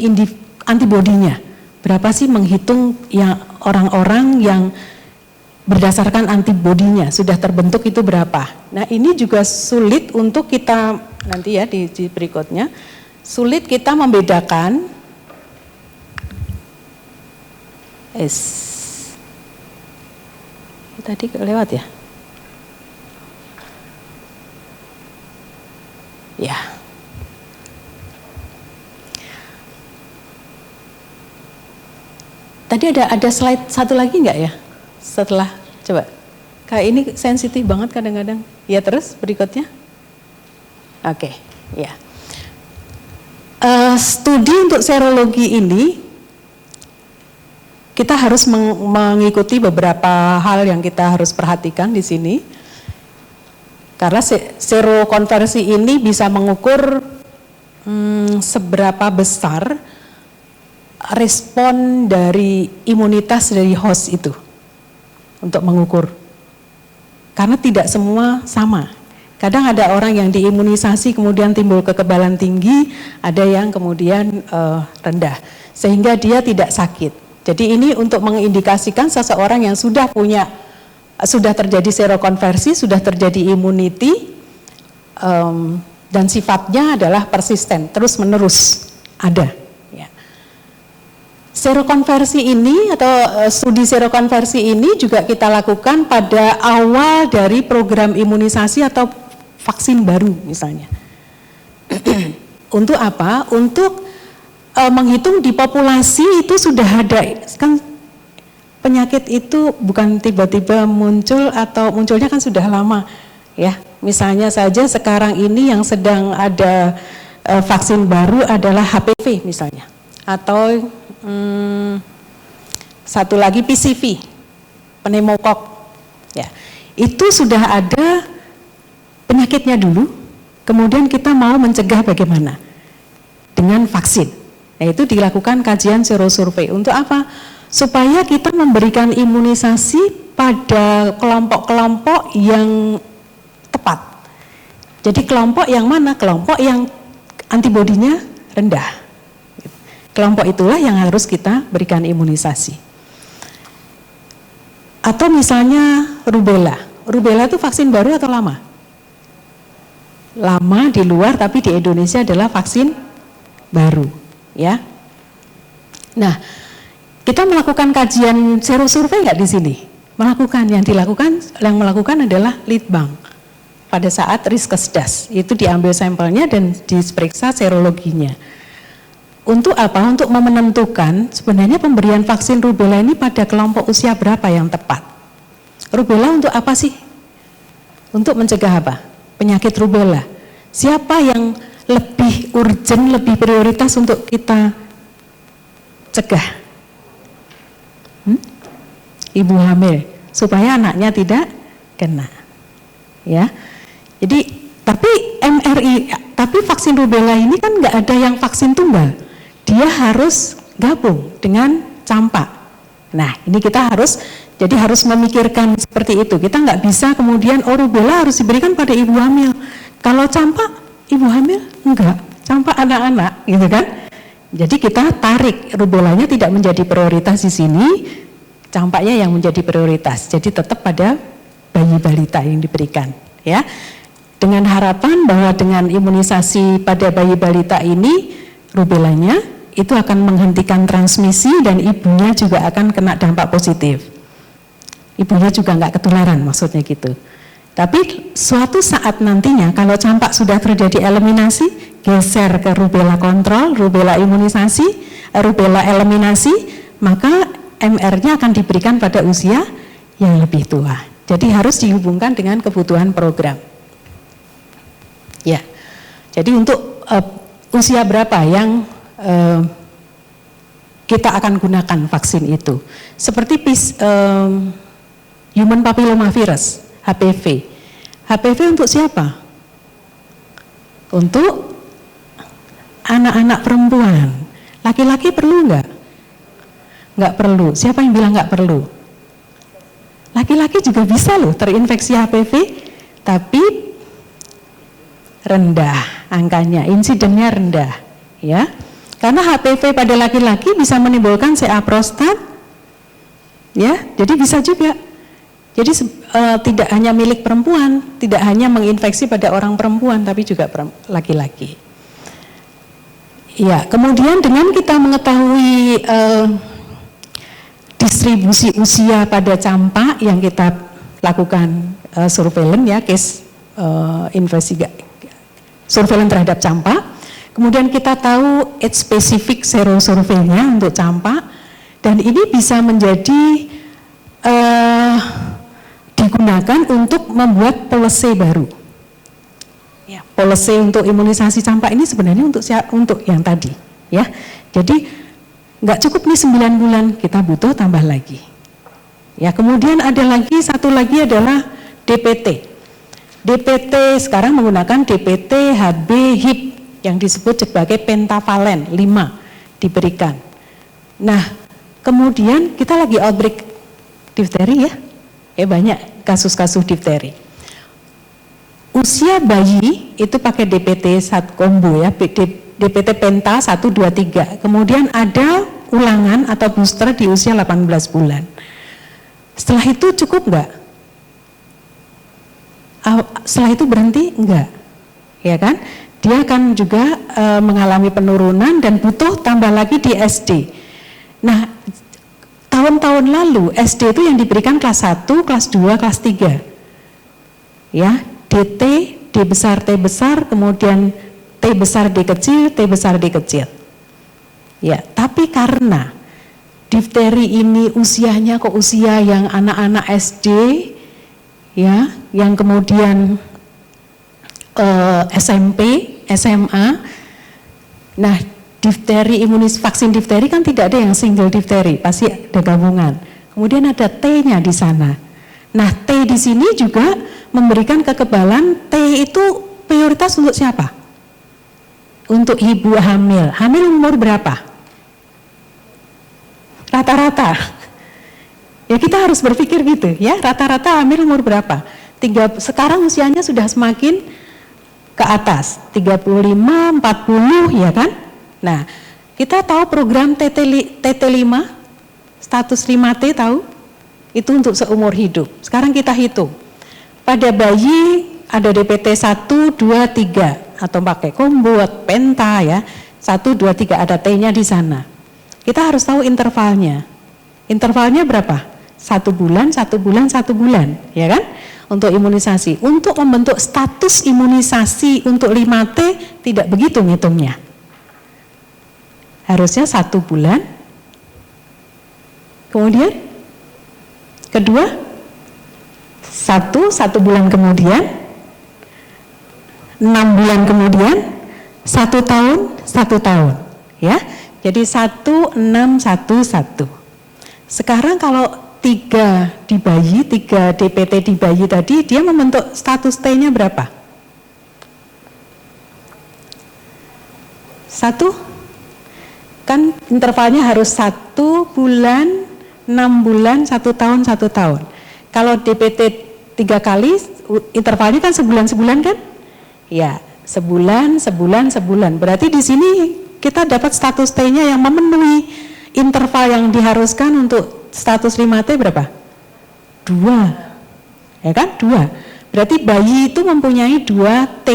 antibodinya. Berapa sih menghitung yang orang-orang yang berdasarkan antibodinya sudah terbentuk itu berapa. Nah, ini juga sulit untuk kita nanti ya di berikutnya, sulit kita membedakan tadi lewat ya. Ya. Tadi ada slide satu lagi enggak ya? Setelah, coba. Kayak ini sensitif banget kadang-kadang. Ya, terus berikutnya. Oke, ya. Studi untuk serologi ini, kita harus mengikuti beberapa hal yang kita harus perhatikan di sini. Karena serokonversi ini bisa mengukur seberapa besar respon dari imunitas dari host itu untuk mengukur. Karena tidak semua sama. Kadang ada orang yang diimunisasi kemudian timbul kekebalan tinggi, ada yang kemudian rendah, sehingga dia tidak sakit. Jadi ini untuk mengindikasikan seseorang yang sudah terjadi serokonversi, sudah terjadi immunity, dan sifatnya adalah persisten, terus menerus ada. Ya. Serokonversi ini atau studi serokonversi ini juga kita lakukan pada awal dari program imunisasi atau vaksin baru misalnya. Untuk apa? Untuk menghitung di populasi itu sudah ada, kan penyakit itu bukan tiba-tiba muncul atau munculnya kan sudah lama ya. Misalnya saja sekarang ini yang sedang ada vaksin baru adalah HPV misalnya, atau satu lagi PCV, pneumokok ya. Itu sudah ada penyakitnya dulu, kemudian kita mau mencegah bagaimana? Dengan vaksin. Nah, itu dilakukan kajian serosurvei. Untuk apa? Supaya kita memberikan imunisasi pada kelompok-kelompok yang tepat. Jadi kelompok yang mana? Kelompok yang antibodinya rendah. Kelompok itulah yang harus kita berikan imunisasi. Atau misalnya rubella. Rubella itu vaksin baru atau lama? Lama di luar, tapi di Indonesia adalah vaksin baru, ya. Nah, kita melakukan kajian serosurvei nggak di sini? Melakukan, yang melakukan adalah Litbang pada saat Riskesdas. Itu diambil sampelnya dan diperiksa serologinya. Untuk apa? Untuk menentukan sebenarnya pemberian vaksin rubella ini pada kelompok usia berapa yang tepat. Rubella untuk apa sih? Untuk mencegah apa? Penyakit rubella. Siapa yang lebih urgent, lebih prioritas untuk kita cegah? Ibu hamil, supaya anaknya tidak kena. Ya. Jadi, tapi vaksin rubella ini kan nggak ada yang vaksin tunggal. Dia harus gabung dengan campak. Nah, ini kita harus memikirkan seperti itu. Kita nggak bisa kemudian rubella harus diberikan pada ibu hamil. Kalau campak ibu hamil enggak, campak anak-anak, gitu kan? Jadi kita tarik, rubellanya tidak menjadi prioritas di sini, campaknya yang menjadi prioritas. Jadi tetap pada bayi balita yang diberikan, ya. Dengan harapan bahwa dengan imunisasi pada bayi balita ini, rubellanya itu akan menghentikan transmisi dan ibunya juga akan kena dampak positif. Ibunya juga nggak ketularan, maksudnya gitu. Tapi suatu saat nantinya kalau campak sudah terjadi eliminasi, geser ke rubella kontrol, rubella imunisasi, rubella eliminasi, maka MR-nya akan diberikan pada usia yang lebih tua. Jadi harus dihubungkan dengan kebutuhan program. Ya, jadi untuk usia berapa yang kita akan gunakan vaksin itu? Seperti human papillomavirus, HPV. HPV untuk siapa? Untuk anak-anak perempuan. Laki-laki perlu nggak? Nggak perlu. Siapa yang bilang nggak perlu? Laki-laki juga bisa loh terinfeksi HPV, tapi rendah angkanya, insidennya rendah, ya. Karena HPV pada laki-laki bisa menimbulkan CA prostat, ya. Jadi bisa juga. Jadi tidak hanya milik perempuan, tidak hanya menginfeksi pada orang perempuan, tapi juga laki-laki. Ya, kemudian dengan kita mengetahui distribusi usia pada campak yang kita lakukan surveillance, ya, case surveillance terhadap campak. Kemudian kita tahu age specific serosurveinya untuk campak, dan ini bisa menjadi digunakan untuk membuat policy baru. Ya, policy untuk imunisasi campak ini sebenarnya untuk yang tadi, ya. Jadi nggak cukup nih 9 bulan, kita butuh tambah lagi. Ya, kemudian ada lagi satu lagi adalah DPT. DPT sekarang menggunakan DPT HB HIP yang disebut sebagai pentavalen 5 diberikan. Nah, kemudian kita lagi outbreak difteri ya. Banyak kasus-kasus difteri. Usia bayi itu pakai DPT 1 combo ya, DPT Penta 1, 2, 3. Kemudian ada ulangan atau booster di usia 18 bulan. Setelah itu cukup enggak? Setelah itu berhenti? Enggak. Ya kan? Dia akan juga mengalami penurunan dan butuh tambah lagi di SD. Nah, tahun-tahun lalu SD itu yang diberikan kelas 1, kelas 2, kelas 3. Ya, DT, D besar, T besar, kemudian T besar, D kecil, T besar, D kecil. Ya, tapi karena difteri ini usianya kok usia yang anak-anak SD, ya, yang kemudian SMP, SMA. Nah, difteri vaksin difteri kan tidak ada yang single difteri, pasti ada gabungan. Kemudian ada T-nya di sana. Nah, T di sini juga memberikan kekebalan. T itu prioritas untuk siapa? Untuk ibu hamil. Hamil umur berapa? Rata-rata. Ya kita harus berpikir gitu ya, rata-rata hamil umur berapa? Sekarang usianya sudah semakin ke atas, 35, 40 ya kan? Nah, kita tahu program TT5, status 5T tahu? Itu untuk seumur hidup. Sekarang kita hitung. Pada bayi ada DPT 1, 2, 3 atau pakai combo, penta ya. 1, 2, 3 ada T-nya di sana. Kita harus tahu intervalnya. Intervalnya berapa? 1 bulan, 1 bulan, 1 bulan, ya kan? Untuk imunisasi. Untuk membentuk status imunisasi untuk 5T tidak begitu ngitungnya. Harusnya 1 bulan. Kemudian kedua 1 bulan kemudian, 6 bulan kemudian, 1 tahun, 1 tahun, ya. Jadi 1, 6, 1, 1. Sekarang kalau 3 di bayi, 3 DPT di bayi tadi, dia membentuk status T-nya berapa? 1, kan intervalnya harus 1 bulan, 6 bulan, 1 tahun, 1 tahun. Kalau DPT 3 kali, intervalnya kan sebulan-sebulan kan? Ya, sebulan, sebulan, sebulan. Berarti di sini kita dapat status T-nya yang memenuhi interval yang diharuskan untuk status 5T berapa? 2. Ya kan? 2. Berarti bayi itu mempunyai 2 T.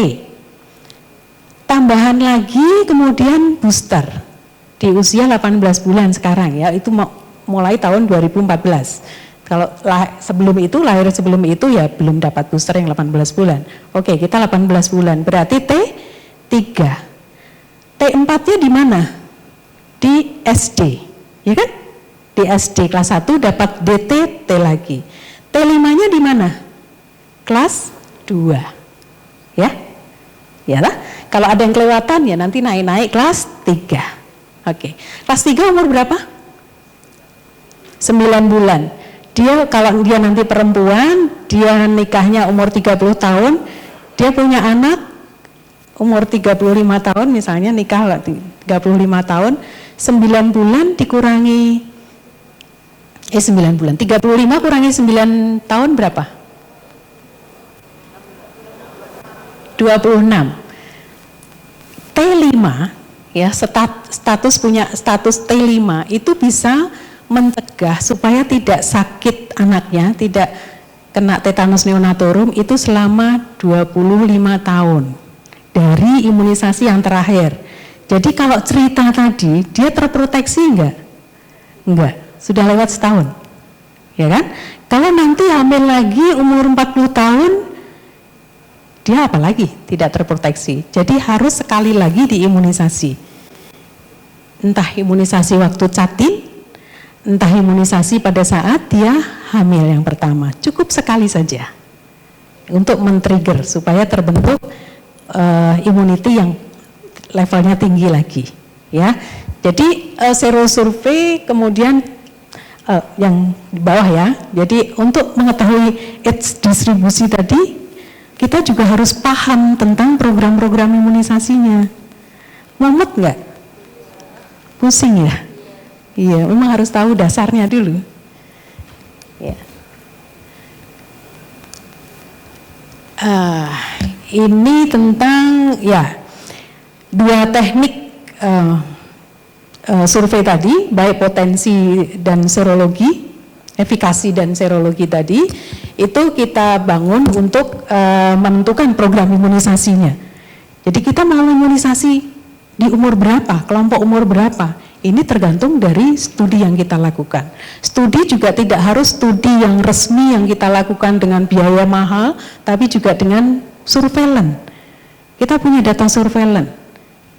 Tambahan lagi kemudian booster di usia 18 bulan sekarang ya, itu mulai tahun 2014. Kalau sebelum itu, lahir sebelum itu ya belum dapat booster yang 18 bulan. Oke, kita 18 bulan. Berarti T3. T4-nya di mana? Di SD. Ya kan? Di SD kelas 1 dapat DT, T lagi. T5-nya di mana? Kelas 2. Ya? Yalah. Kalau ada yang kelewatan ya nanti naik-naik kelas 3. Oke. Kelas 3 umur berapa? 9 bulan. Dia kalau dia nanti perempuan, dia nikahnya umur 30 tahun, dia punya anak umur 35 tahun misalnya, nikah 35 tahun, 9 bulan dikurangi 9 bulan, 35 kurangi 9 tahun berapa? 26. T5 ya, status T5 itu bisa mencegah supaya tidak sakit anaknya, tidak kena tetanus neonatorum itu selama 25 tahun dari imunisasi yang terakhir. Jadi kalau cerita tadi, dia terproteksi enggak? Enggak, sudah lewat setahun. Ya kan? Kalau nanti hamil lagi umur 40 tahun, dia apalagi tidak terproteksi. Jadi harus sekali lagi diimunisasi. Entah imunisasi waktu catin, entah imunisasi pada saat dia hamil yang pertama, cukup sekali saja untuk men-trigger supaya terbentuk immunity yang levelnya tinggi lagi, ya. Jadi serosurvei kemudian yang di bawah ya. Jadi untuk mengetahui age distribusi tadi, kita juga harus paham tentang program-program imunisasinya. Mumet nggak? Pusing ya? Iya, memang harus tahu dasarnya dulu. Ya. Ini tentang ya 2 teknik survei tadi, baik potensi dan serologi, efikasi dan serologi tadi, itu kita bangun untuk menentukan program imunisasinya. Jadi kita mau imunisasi di umur berapa, kelompok umur berapa, ini tergantung dari studi yang kita lakukan. Studi juga tidak harus studi yang resmi yang kita lakukan dengan biaya mahal, tapi juga dengan surveillance. Kita punya data surveillance.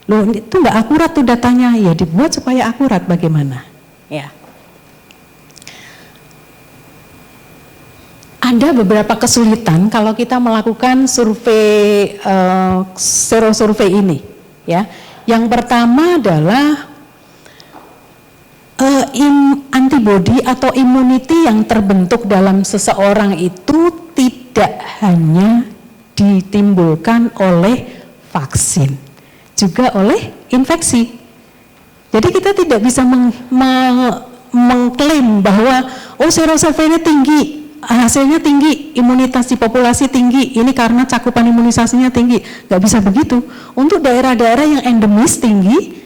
Loh, itu nggak akurat tuh datanya, ya dibuat supaya akurat bagaimana? Ya. Ada beberapa kesulitan kalau kita melakukan survei serosurvei ini, ya. Yang pertama adalah antibody atau immunity yang terbentuk dalam seseorang itu tidak hanya ditimbulkan oleh vaksin, juga oleh infeksi. Jadi kita tidak bisa mengklaim bahwa serosurvei ini tinggi, hasilnya tinggi, imunitas di populasi tinggi, ini karena cakupan imunisasinya tinggi. Nggak bisa begitu. Untuk daerah-daerah yang endemis tinggi,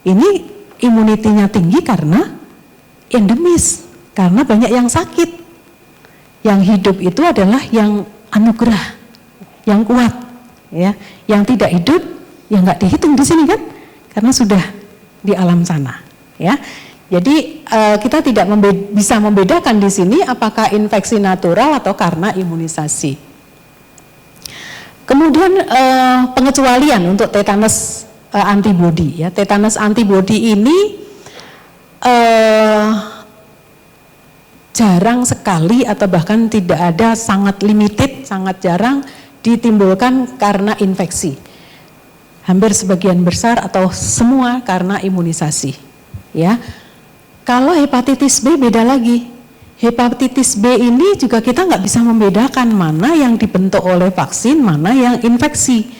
ini imunitinya tinggi karena endemis, karena banyak yang sakit. Yang hidup itu adalah yang anugerah, yang kuat, ya. Yang tidak hidup, ya nggak dihitung di sini kan, karena sudah di alam sana, ya. Jadi kita tidak bisa membedakan di sini apakah infeksi natural atau karena imunisasi. Kemudian pengecualian untuk tetanus antibody, ya. Tetanus antibody ini jarang sekali atau bahkan tidak ada, sangat limited, sangat jarang ditimbulkan karena infeksi. Hampir sebagian besar atau semua karena imunisasi, ya. Kalau hepatitis B beda lagi. Hepatitis B ini juga kita nggak bisa membedakan mana yang dibentuk oleh vaksin, mana yang infeksi.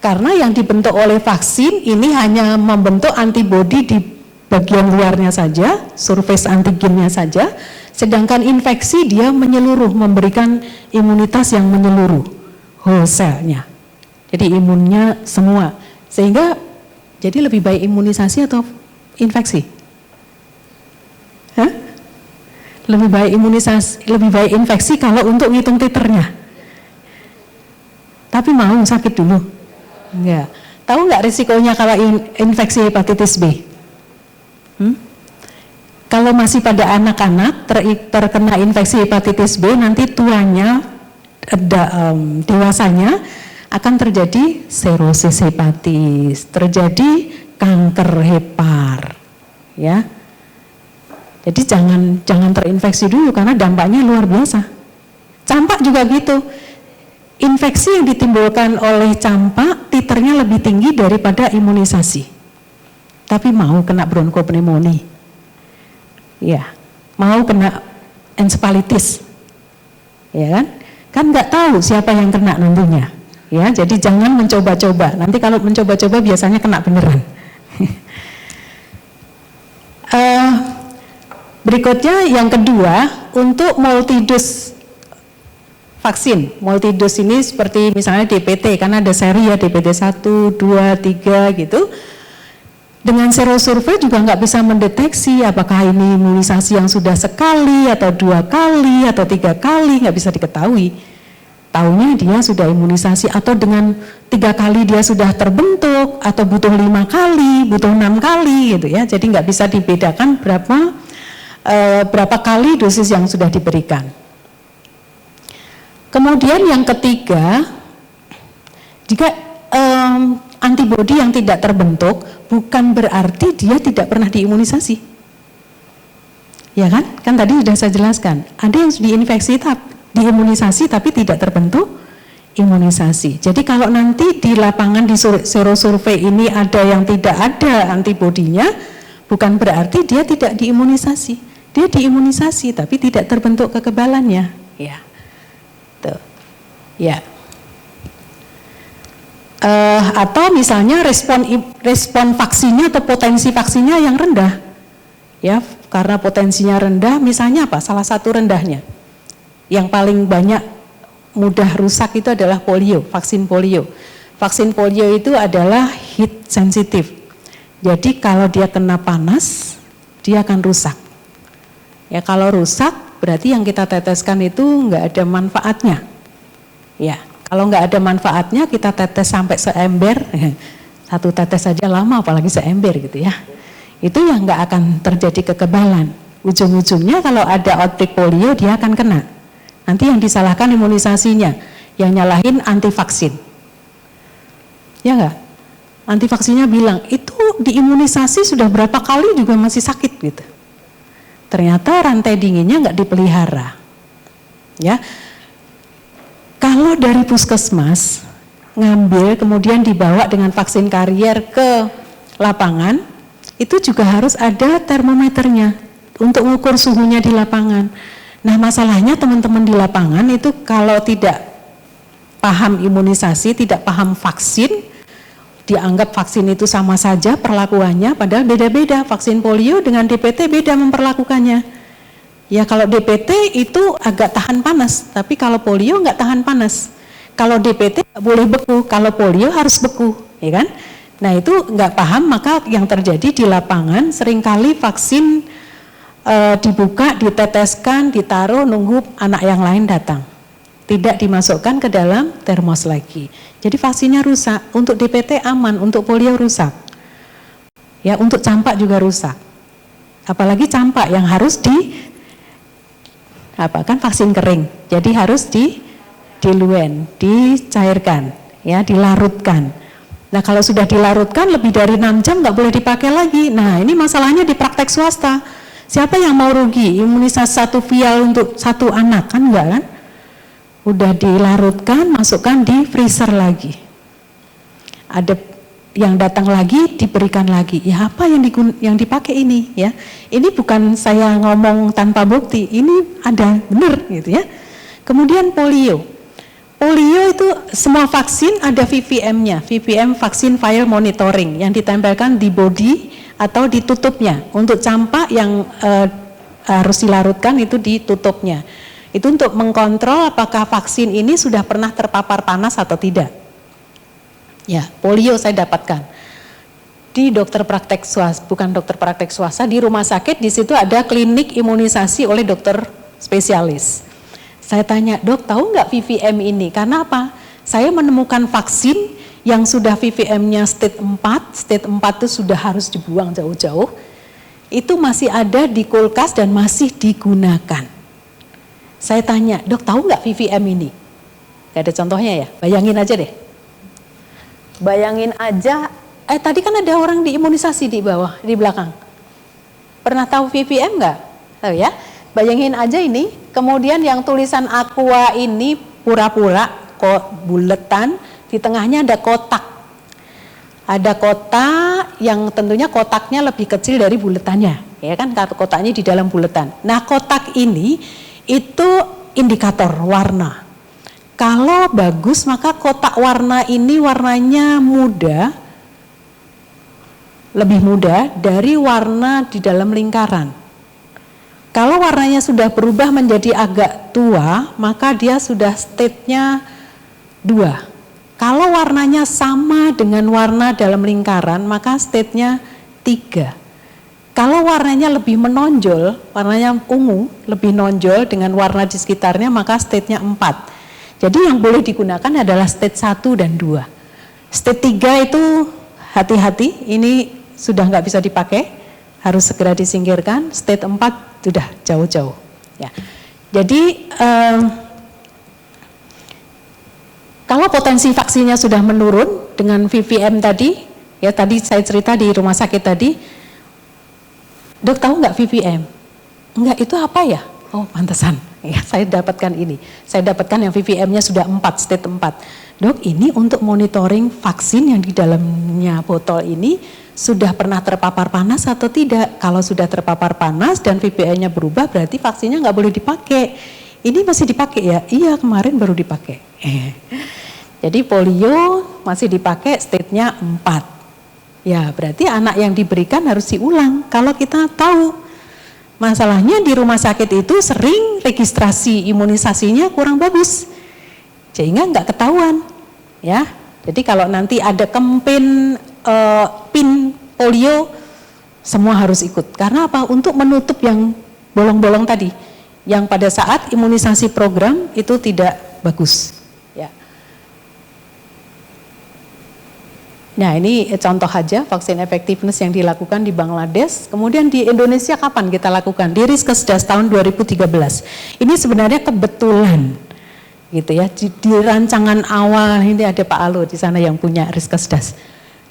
Karena yang dibentuk oleh vaksin ini hanya membentuk antibodi di bagian luarnya saja, surface antigennya saja, sedangkan infeksi dia menyeluruh, memberikan imunitas yang menyeluruh whole cell-nya. Jadi imunnya semua, sehingga jadi lebih baik imunisasi atau infeksi? Hah? Lebih baik imunisasi, lebih baik infeksi kalau untuk ngitung titernya. Tapi mau sakit dulu? Enggak. Tahu nggak risikonya kalau infeksi hepatitis B? Kalau masih pada anak-anak terkena infeksi hepatitis B, nanti tuanya, dewasanya akan terjadi serosis hepatis, terjadi kanker hepar, ya. Jadi jangan terinfeksi dulu karena dampaknya luar biasa. Campak juga gitu. Infeksi yang ditimbulkan oleh campak titernya lebih tinggi daripada imunisasi. Tapi mau kena bronkopneumonia, ya, mau kena encephalitis, ya kan? Kan nggak tahu siapa yang kena nantinya, ya. Jadi jangan mencoba-coba. Nanti kalau mencoba-coba biasanya kena beneran. Berikutnya yang kedua, untuk multidose vaksin. Multidose ini seperti misalnya DPT, karena ada seri ya, DPT 1, 2, 3 gitu. Dengan serosurvei juga nggak bisa mendeteksi apakah ini imunisasi yang sudah sekali atau 2 kali atau 3 kali, nggak bisa diketahui. Taunya dia sudah imunisasi atau dengan 3 kali dia sudah terbentuk atau butuh 5 kali, butuh 6 kali gitu ya. Jadi nggak bisa dibedakan berapa kali dosis yang sudah diberikan. Kemudian yang ketiga, jika antibodi yang tidak terbentuk bukan berarti dia tidak pernah diimunisasi, ya kan? Kan tadi sudah saya jelaskan, ada yang diinfeksi diimunisasi tapi tidak terbentuk imunisasi. Jadi kalau nanti di lapangan di serosurvei ini ada yang tidak ada antibodinya, bukan berarti dia tidak diimunisasi. Dia diimunisasi tapi tidak terbentuk kekebalannya, ya. Tuh. Ya. Atau misalnya respon vaksinnya atau potensi vaksinnya yang rendah. Ya, karena potensinya rendah, misalnya apa? Salah satu rendahnya. Yang paling banyak mudah rusak itu adalah polio, vaksin polio. Vaksin polio itu adalah heat sensitif. Jadi kalau dia kena panas, dia akan rusak. Ya, kalau rusak berarti yang kita teteskan itu nggak ada manfaatnya. Ya, kalau nggak ada manfaatnya kita tetes sampai seember, satu tetes saja lama apalagi seember gitu ya. Itu yang nggak akan terjadi kekebalan. Ujung-ujungnya kalau ada outbreak polio dia akan kena. Nanti yang disalahkan imunisasinya, yang nyalahin anti vaksin. Ya enggak? Anti vaksinnya bilang, itu diimunisasi sudah berapa kali juga masih sakit gitu. Ternyata rantai dinginnya enggak dipelihara. Ya. Kalau dari puskesmas ngambil kemudian dibawa dengan vaksin karier ke lapangan, itu juga harus ada termometernya untuk mengukur suhunya di lapangan. Nah, masalahnya teman-teman di lapangan itu kalau tidak paham imunisasi, tidak paham vaksin, dianggap vaksin itu sama saja perlakuannya, padahal beda-beda. Vaksin polio dengan DPT beda memperlakukannya. Ya, kalau DPT itu agak tahan panas, tapi kalau polio nggak tahan panas. Kalau DPT nggak boleh beku, kalau polio harus beku, ya kan? Nah, itu nggak paham, maka yang terjadi di lapangan seringkali vaksin dibuka, diteteskan, ditaruh, nunggu anak yang lain datang. Tidak dimasukkan ke dalam termos lagi. Jadi vaksinnya rusak. Untuk DPT aman, untuk polio rusak. Ya, untuk campak juga rusak. Apalagi campak yang harus kan vaksin kering. Jadi harus diluen, dicairkan, ya, dilarutkan. Nah, kalau sudah dilarutkan lebih dari 6 jam nggak boleh dipakai lagi. Nah, ini masalahnya di praktek swasta. Siapa yang mau rugi? Imunisasi 1 vial untuk 1 anak, kan enggak kan? Udah dilarutkan, masukkan di freezer lagi. Ada yang datang lagi, diberikan lagi. Ya, apa yang dipakai ini, ya? Ini bukan saya ngomong tanpa bukti, ini ada benar gitu ya. Kemudian polio. Polio itu semua vaksin ada VVM-nya, VVM Vaksin Vial Monitoring yang ditempelkan di body atau ditutupnya. Untuk campak yang harus dilarutkan itu ditutupnya. Itu untuk mengkontrol apakah vaksin ini sudah pernah terpapar panas atau tidak. Ya, polio saya dapatkan di dokter praktek swasta, bukan dokter praktek swasta, di rumah sakit. Di situ ada klinik imunisasi oleh dokter spesialis. Saya tanya, dok, tahu nggak VVM ini? Karena apa? Saya menemukan vaksin yang sudah VVM-nya state 4 itu sudah harus dibuang jauh-jauh, itu masih ada di kulkas dan masih digunakan. Saya tanya, dok, tahu nggak VVM ini? Gak ada contohnya ya? Bayangin aja deh. Bayangin aja, tadi kan ada orang diimunisasi di bawah, di belakang. Pernah tahu VVM nggak? Tahu ya? Bayangin aja ini, kemudian yang tulisan aqua ini pura-pura kok buletan, di tengahnya ada kotak. Ada kotak yang tentunya kotaknya lebih kecil dari buletannya, ya kan, kotaknya di dalam buletan. Nah, kotak ini itu indikator warna. Kalau bagus maka kotak warna ini warnanya muda, lebih muda dari warna di dalam lingkaran. Kalau warnanya sudah berubah menjadi agak tua, maka dia sudah state-nya 2. Kalau warnanya sama dengan warna dalam lingkaran, maka state-nya 3. Kalau warnanya lebih menonjol, warnanya ungu, lebih nonjol dengan warna di sekitarnya, maka state-nya 4. Jadi yang boleh digunakan adalah state 1 dan 2. State 3 itu hati-hati, ini sudah nggak bisa dipakai, harus segera disingkirkan. State 4 sudah jauh-jauh. Ya. Jadi kalau potensi vaksinnya sudah menurun dengan VVM tadi, ya tadi saya cerita di rumah sakit tadi, dok tahu nggak VVM? Enggak, itu apa ya? Oh, pantesan. Ya, saya dapatkan ini. Saya dapatkan yang VVM-nya sudah 4, state 4. Dok, ini untuk monitoring vaksin yang di dalamnya botol ini sudah pernah terpapar panas atau tidak? Kalau sudah terpapar panas dan VVM-nya berubah, berarti vaksinnya nggak boleh dipakai. Ini masih dipakai ya? Iya, kemarin baru dipakai. Jadi polio masih dipakai state-nya 4. Ya, berarti anak yang diberikan harus diulang. Kalau kita tahu Masalahnya di rumah sakit itu sering registrasi imunisasinya kurang bagus, sehingga nggak ketahuan, ya. Jadi kalau nanti ada campaign PIN polio, semua harus ikut. Karena apa? Untuk menutup yang bolong-bolong tadi, yang pada saat imunisasi program itu tidak bagus. Ya. Nah, ini contoh aja vaksin effectiveness yang dilakukan di Bangladesh. Kemudian di Indonesia kapan kita lakukan? Di Riskesdas tahun 2013. Ini sebenarnya kebetulan, gitu ya. Di rancangan awal ini ada Pak Alo di sana yang punya Riskesdas.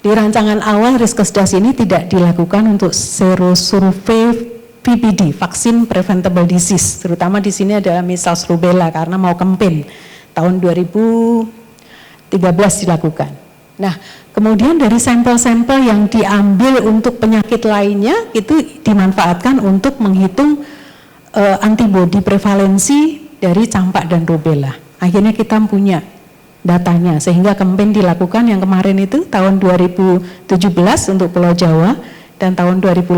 Di rancangan awal Riskesdas ini tidak dilakukan untuk serosurvei PPD, vaksin preventable disease. Terutama di sini adalah measles rubella karena mau campaign tahun 2013 dilakukan. Nah, kemudian dari sampel-sampel yang diambil untuk penyakit lainnya itu dimanfaatkan untuk menghitung antibodi prevalensi dari campak dan rubella. Akhirnya kita punya datanya sehingga campaign dilakukan yang kemarin itu tahun 2017 untuk Pulau Jawa dan tahun 2018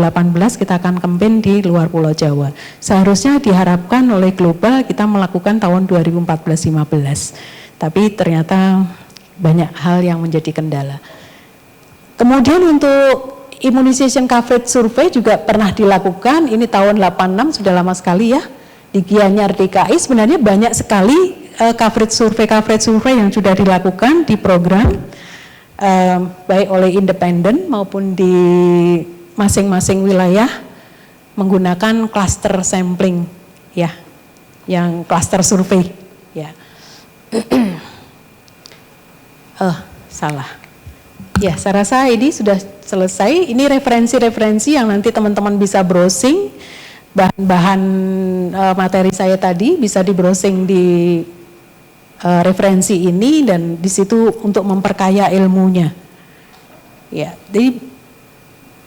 kita akan campaign di luar Pulau Jawa. Seharusnya diharapkan oleh global kita melakukan tahun 2014-15. Tapi ternyata banyak hal yang menjadi kendala. Kemudian untuk immunization coverage survey juga pernah dilakukan, ini tahun 86 sudah lama sekali ya, di Gianyar DKI. Sebenarnya banyak sekali coverage survey yang sudah dilakukan di program baik oleh independen maupun di masing-masing wilayah menggunakan cluster sampling ya, yang cluster survei ya. Salah. Ya, saya rasa ini sudah selesai. Ini referensi-referensi yang nanti teman-teman bisa browsing. Bahan-bahan materi saya tadi bisa di browsing di referensi ini dan di situ untuk memperkaya ilmunya. Ya, jadi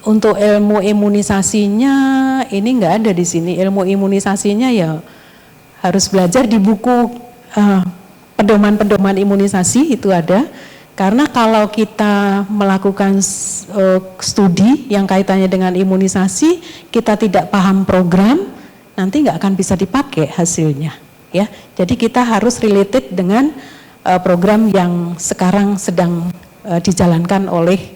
untuk ilmu imunisasinya ini nggak ada di sini. Ilmu imunisasinya ya harus belajar di buku pedoman-pedoman imunisasi itu ada. Karena kalau kita melakukan studi yang kaitannya dengan imunisasi, kita tidak paham program, nanti nggak akan bisa dipakai hasilnya. Ya, jadi kita harus related dengan program yang sekarang sedang dijalankan oleh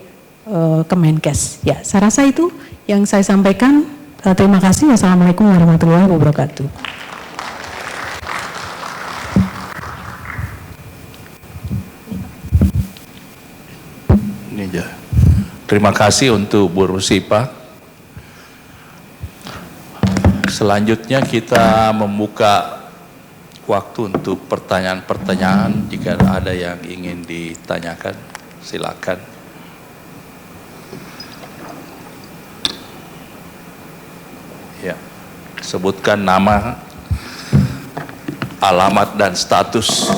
Kemenkes. Ya, saya rasa itu yang saya sampaikan. Terima kasih. Wassalamualaikum warahmatullahi wabarakatuh. Terima kasih untuk Bu Rusipa. Selanjutnya kita membuka waktu untuk pertanyaan-pertanyaan. Jika ada yang ingin ditanyakan, silakan. Ya, sebutkan nama, alamat dan status.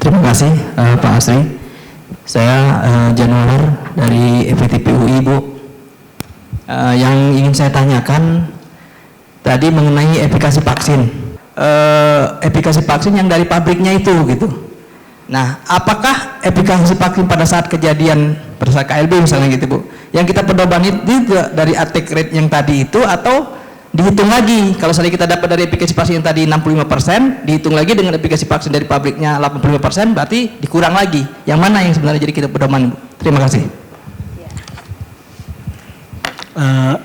Terima kasih Pak Asri. Saya Januar dari FETP UI, Bu. Yang ingin saya tanyakan tadi mengenai efikasi vaksin. Efikasi vaksin yang dari pabriknya itu gitu. Nah, apakah efikasi vaksin pada saat kejadian pada saat KLB misalnya gitu, Bu, yang kita pedoman itu dari attack rate yang tadi itu atau dihitung lagi? Kalau misalnya kita dapat dari efikasi vaksin yang tadi 65%, dihitung lagi dengan efikasi vaksin dari pabriknya 85%, berarti dikurang lagi. Yang mana yang sebenarnya jadi kita pedoman, Bu? Terima kasih.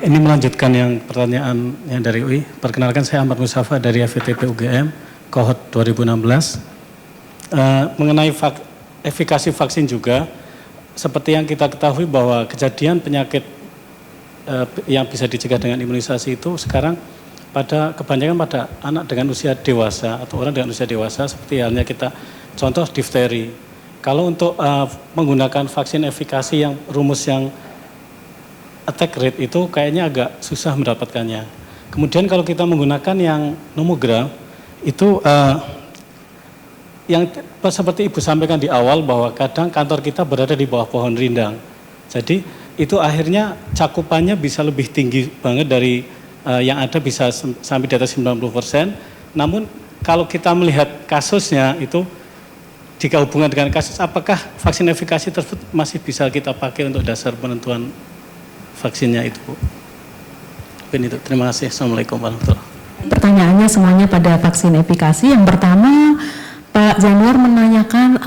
Ini melanjutkan yang pertanyaan yang dari UI. Perkenalkan, saya Ahmad Musafa dari FETP UGM, kohort 2016. Mengenai efikasi vaksin juga, seperti yang kita ketahui bahwa kejadian penyakit yang bisa dicegah dengan imunisasi itu sekarang kebanyakan pada anak dengan usia dewasa atau orang dengan usia dewasa, seperti halnya kita contoh difteri. Kalau untuk menggunakan vaksin efikasi yang rumus yang attack rate itu kayaknya agak susah mendapatkannya. Kemudian kalau kita menggunakan yang nomogram itu yang seperti Ibu sampaikan di awal bahwa kadang kantor kita berada di bawah pohon rindang. Jadi itu akhirnya cakupannya bisa lebih tinggi banget dari yang ada, bisa sampai di atas 90%. Namun kalau kita melihat kasusnya itu, jika hubungan dengan kasus, apakah vaksin efikasi tersebut masih bisa kita pakai untuk dasar penentuan vaksinnya itu, Bu? Itu. Terima kasih. Assalamualaikum warahmatullahi wabarakatuh. Pertanyaannya semuanya pada vaksin efikasi. Yang pertama, Pak Januar menanyakan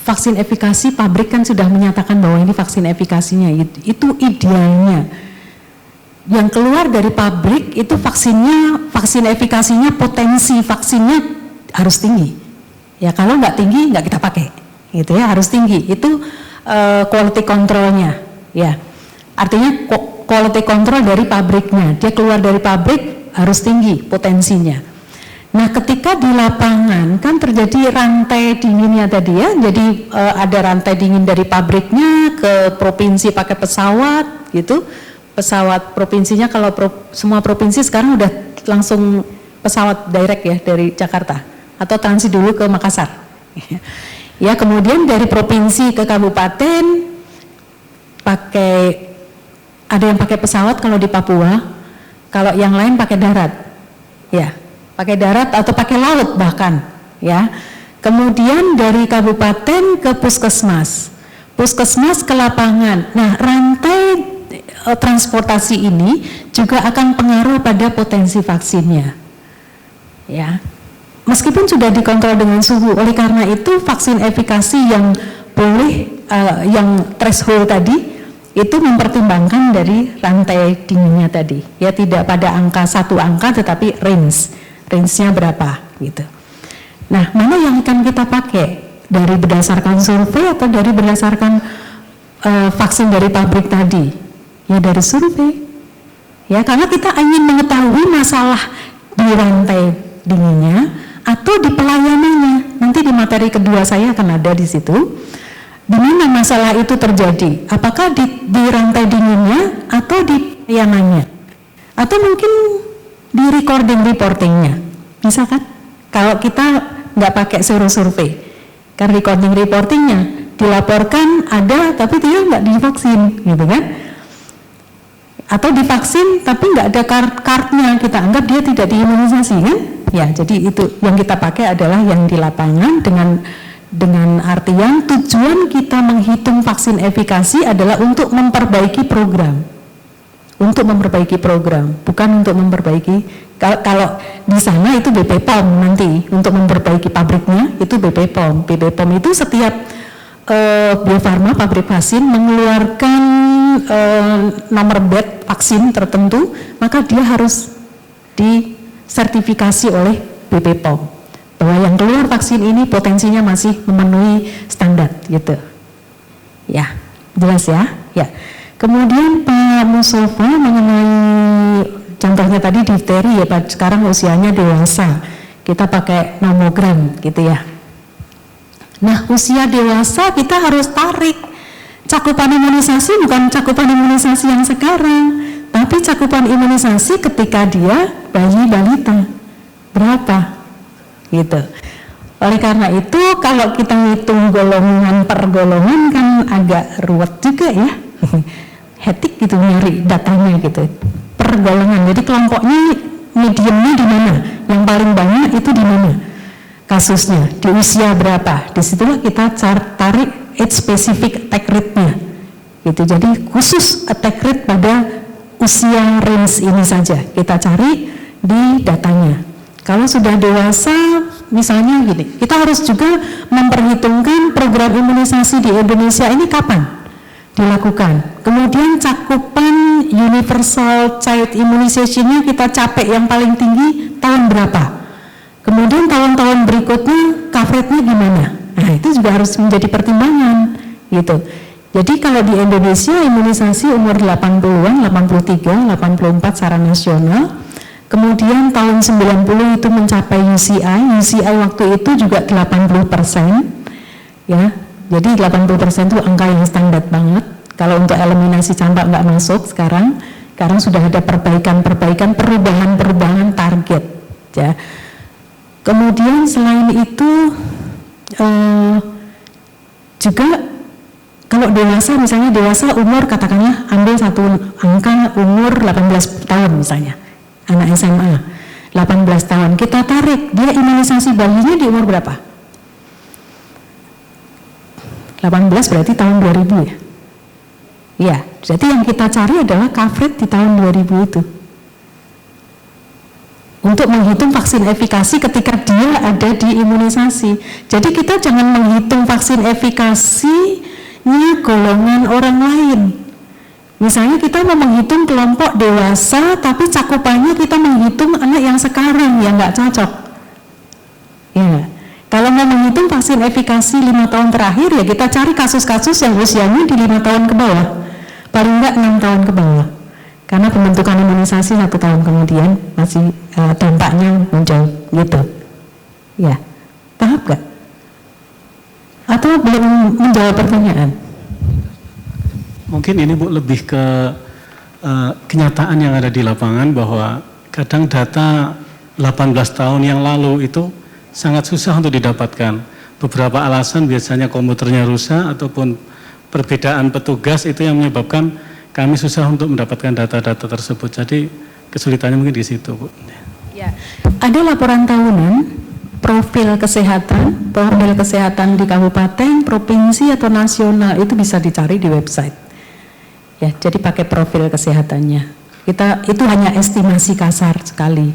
vaksin efikasi, pabrik kan sudah menyatakan bahwa ini vaksin efikasinya, itu idealnya. Yang keluar dari pabrik itu vaksin efikasinya, potensi vaksinnya harus tinggi. Ya kalau nggak tinggi nggak kita pakai, gitu ya, harus tinggi. Itu quality controlnya, ya. Artinya quality control dari pabriknya, dia keluar dari pabrik harus tinggi potensinya. Nah, ketika di lapangan kan terjadi rantai dinginnya tadi ya, jadi ada rantai dingin dari pabriknya ke provinsi pakai pesawat, gitu. Pesawat provinsinya kalau semua provinsi sekarang udah langsung pesawat direct ya dari Jakarta, atau transit dulu ke Makassar. Ya, kemudian dari provinsi ke kabupaten ada yang pakai pesawat kalau di Papua, kalau yang lain pakai darat. Ya, pakai darat atau pakai laut bahkan, ya. Kemudian dari kabupaten ke puskesmas ke lapangan. Nah, rantai transportasi ini juga akan pengaruh pada potensi vaksinnya. Ya. Meskipun sudah dikontrol dengan suhu, oleh karena itu vaksin efikasi yang boleh yang threshold tadi itu mempertimbangkan dari rantai dinginnya tadi. Ya, tidak pada satu angka tetapi range-nya berapa gitu. Nah, mana yang akan kita pakai? Dari berdasarkan survei atau dari berdasarkan vaksin dari pabrik tadi? Ya dari survei. Ya, karena kita ingin mengetahui masalah di rantai dinginnya atau di pelayanannya. Nanti di materi kedua saya akan ada di situ. Di mana masalah itu terjadi? Apakah di rantai dinginnya atau di pelayanannya? Atau mungkin di reportingnya? Bisa kan? Kalau kita nggak pakai suruh survei, kan reportingnya dilaporkan ada tapi dia nggak divaksin, gitu kan? Atau divaksin tapi nggak ada kartnya, kita anggap dia tidak diimunisasi kan? Ya, jadi itu yang kita pakai adalah yang di lapangan dengan artian tujuan kita menghitung vaksin efikasi adalah untuk memperbaiki program. Untuk memperbaiki program, bukan untuk memperbaiki kalau di sana itu BPOM nanti untuk memperbaiki pabriknya itu BPOM. BPOM itu setiap Bio Farma pabrik vaksin mengeluarkan nomor batch vaksin tertentu, maka dia harus disertifikasi oleh BPOM bahwa yang keluar vaksin ini potensinya masih memenuhi standar gitu. Ya, jelas ya? Ya. Kemudian Pak Mustafa mengenai contohnya tadi difteri ya Pak, sekarang usianya dewasa, kita pakai nomogram gitu ya. Nah, usia dewasa kita harus tarik cakupan imunisasi, bukan cakupan imunisasi yang sekarang, tapi cakupan imunisasi ketika dia bayi balita berapa gitu. Oleh karena itu kalau kita ngitung golongan per golongan kan agak ruwet juga ya. Hetik gitu nyari datanya gitu per golongan. Jadi kelompoknya mediumnya di mana, yang paling banyak itu di mana kasusnya, di usia berapa, disitulah kita tarik age specific attack rate-nya gitu. Jadi khusus attack rate pada usia range ini saja kita cari di datanya. Kalau sudah dewasa misalnya gini, kita harus juga memperhitungkan program imunisasi di Indonesia ini kapan dilakukan. Kemudian cakupan universal child immunization-nya kita capai yang paling tinggi tahun berapa. Kemudian tahun-tahun berikutnya coverage-nya gimana. Nah, itu juga harus menjadi pertimbangan gitu. Jadi kalau di Indonesia imunisasi umur 80-an, 83, 84 secara nasional. Kemudian tahun 90 itu mencapai UCI waktu itu juga 80%. Ya. Jadi 80% itu angka yang standar banget. Kalau untuk eliminasi campak nggak masuk sekarang sudah ada perubahan target. Ya. Kemudian selain itu juga kalau dewasa misalnya umur katakanlah ambil satu angka umur 18 tahun misalnya anak SMA. 18 tahun. Kita tarik, dia imunisasi bayinya di umur berapa? 18 berarti tahun 2000 ya? Ya, jadi yang kita cari adalah coverage di tahun 2000 itu. Untuk menghitung vaksin efikasi ketika dia ada di imunisasi. Jadi kita jangan menghitung vaksin efikasinya golongan orang lain. Misalnya kita mau menghitung kelompok dewasa, tapi cakupannya kita menghitung anak yang sekarang yang nggak cocok. Ya, kalau mau menghitung vaksin efikasi 5 tahun terakhir, ya kita cari kasus-kasus yang usianya di 5 tahun ke bawah, paling nggak 6 tahun ke bawah. Karena pembentukan imunisasi 1 tahun kemudian masih dampaknya muncul gitu. Ya, paham nggak? Atau belum menjawab pertanyaan? Mungkin ini Bu lebih ke kenyataan yang ada di lapangan, bahwa kadang data 18 tahun yang lalu itu sangat susah untuk didapatkan. Beberapa alasan, biasanya komputernya rusak ataupun perbedaan petugas, itu yang menyebabkan kami susah untuk mendapatkan data-data tersebut. Jadi kesulitannya mungkin di situ, Bu. Ya, ada laporan tahunan profil kesehatan di kabupaten, provinsi atau nasional, itu bisa dicari di website. Ya, jadi pakai profil kesehatannya. Itu hanya estimasi kasar sekali.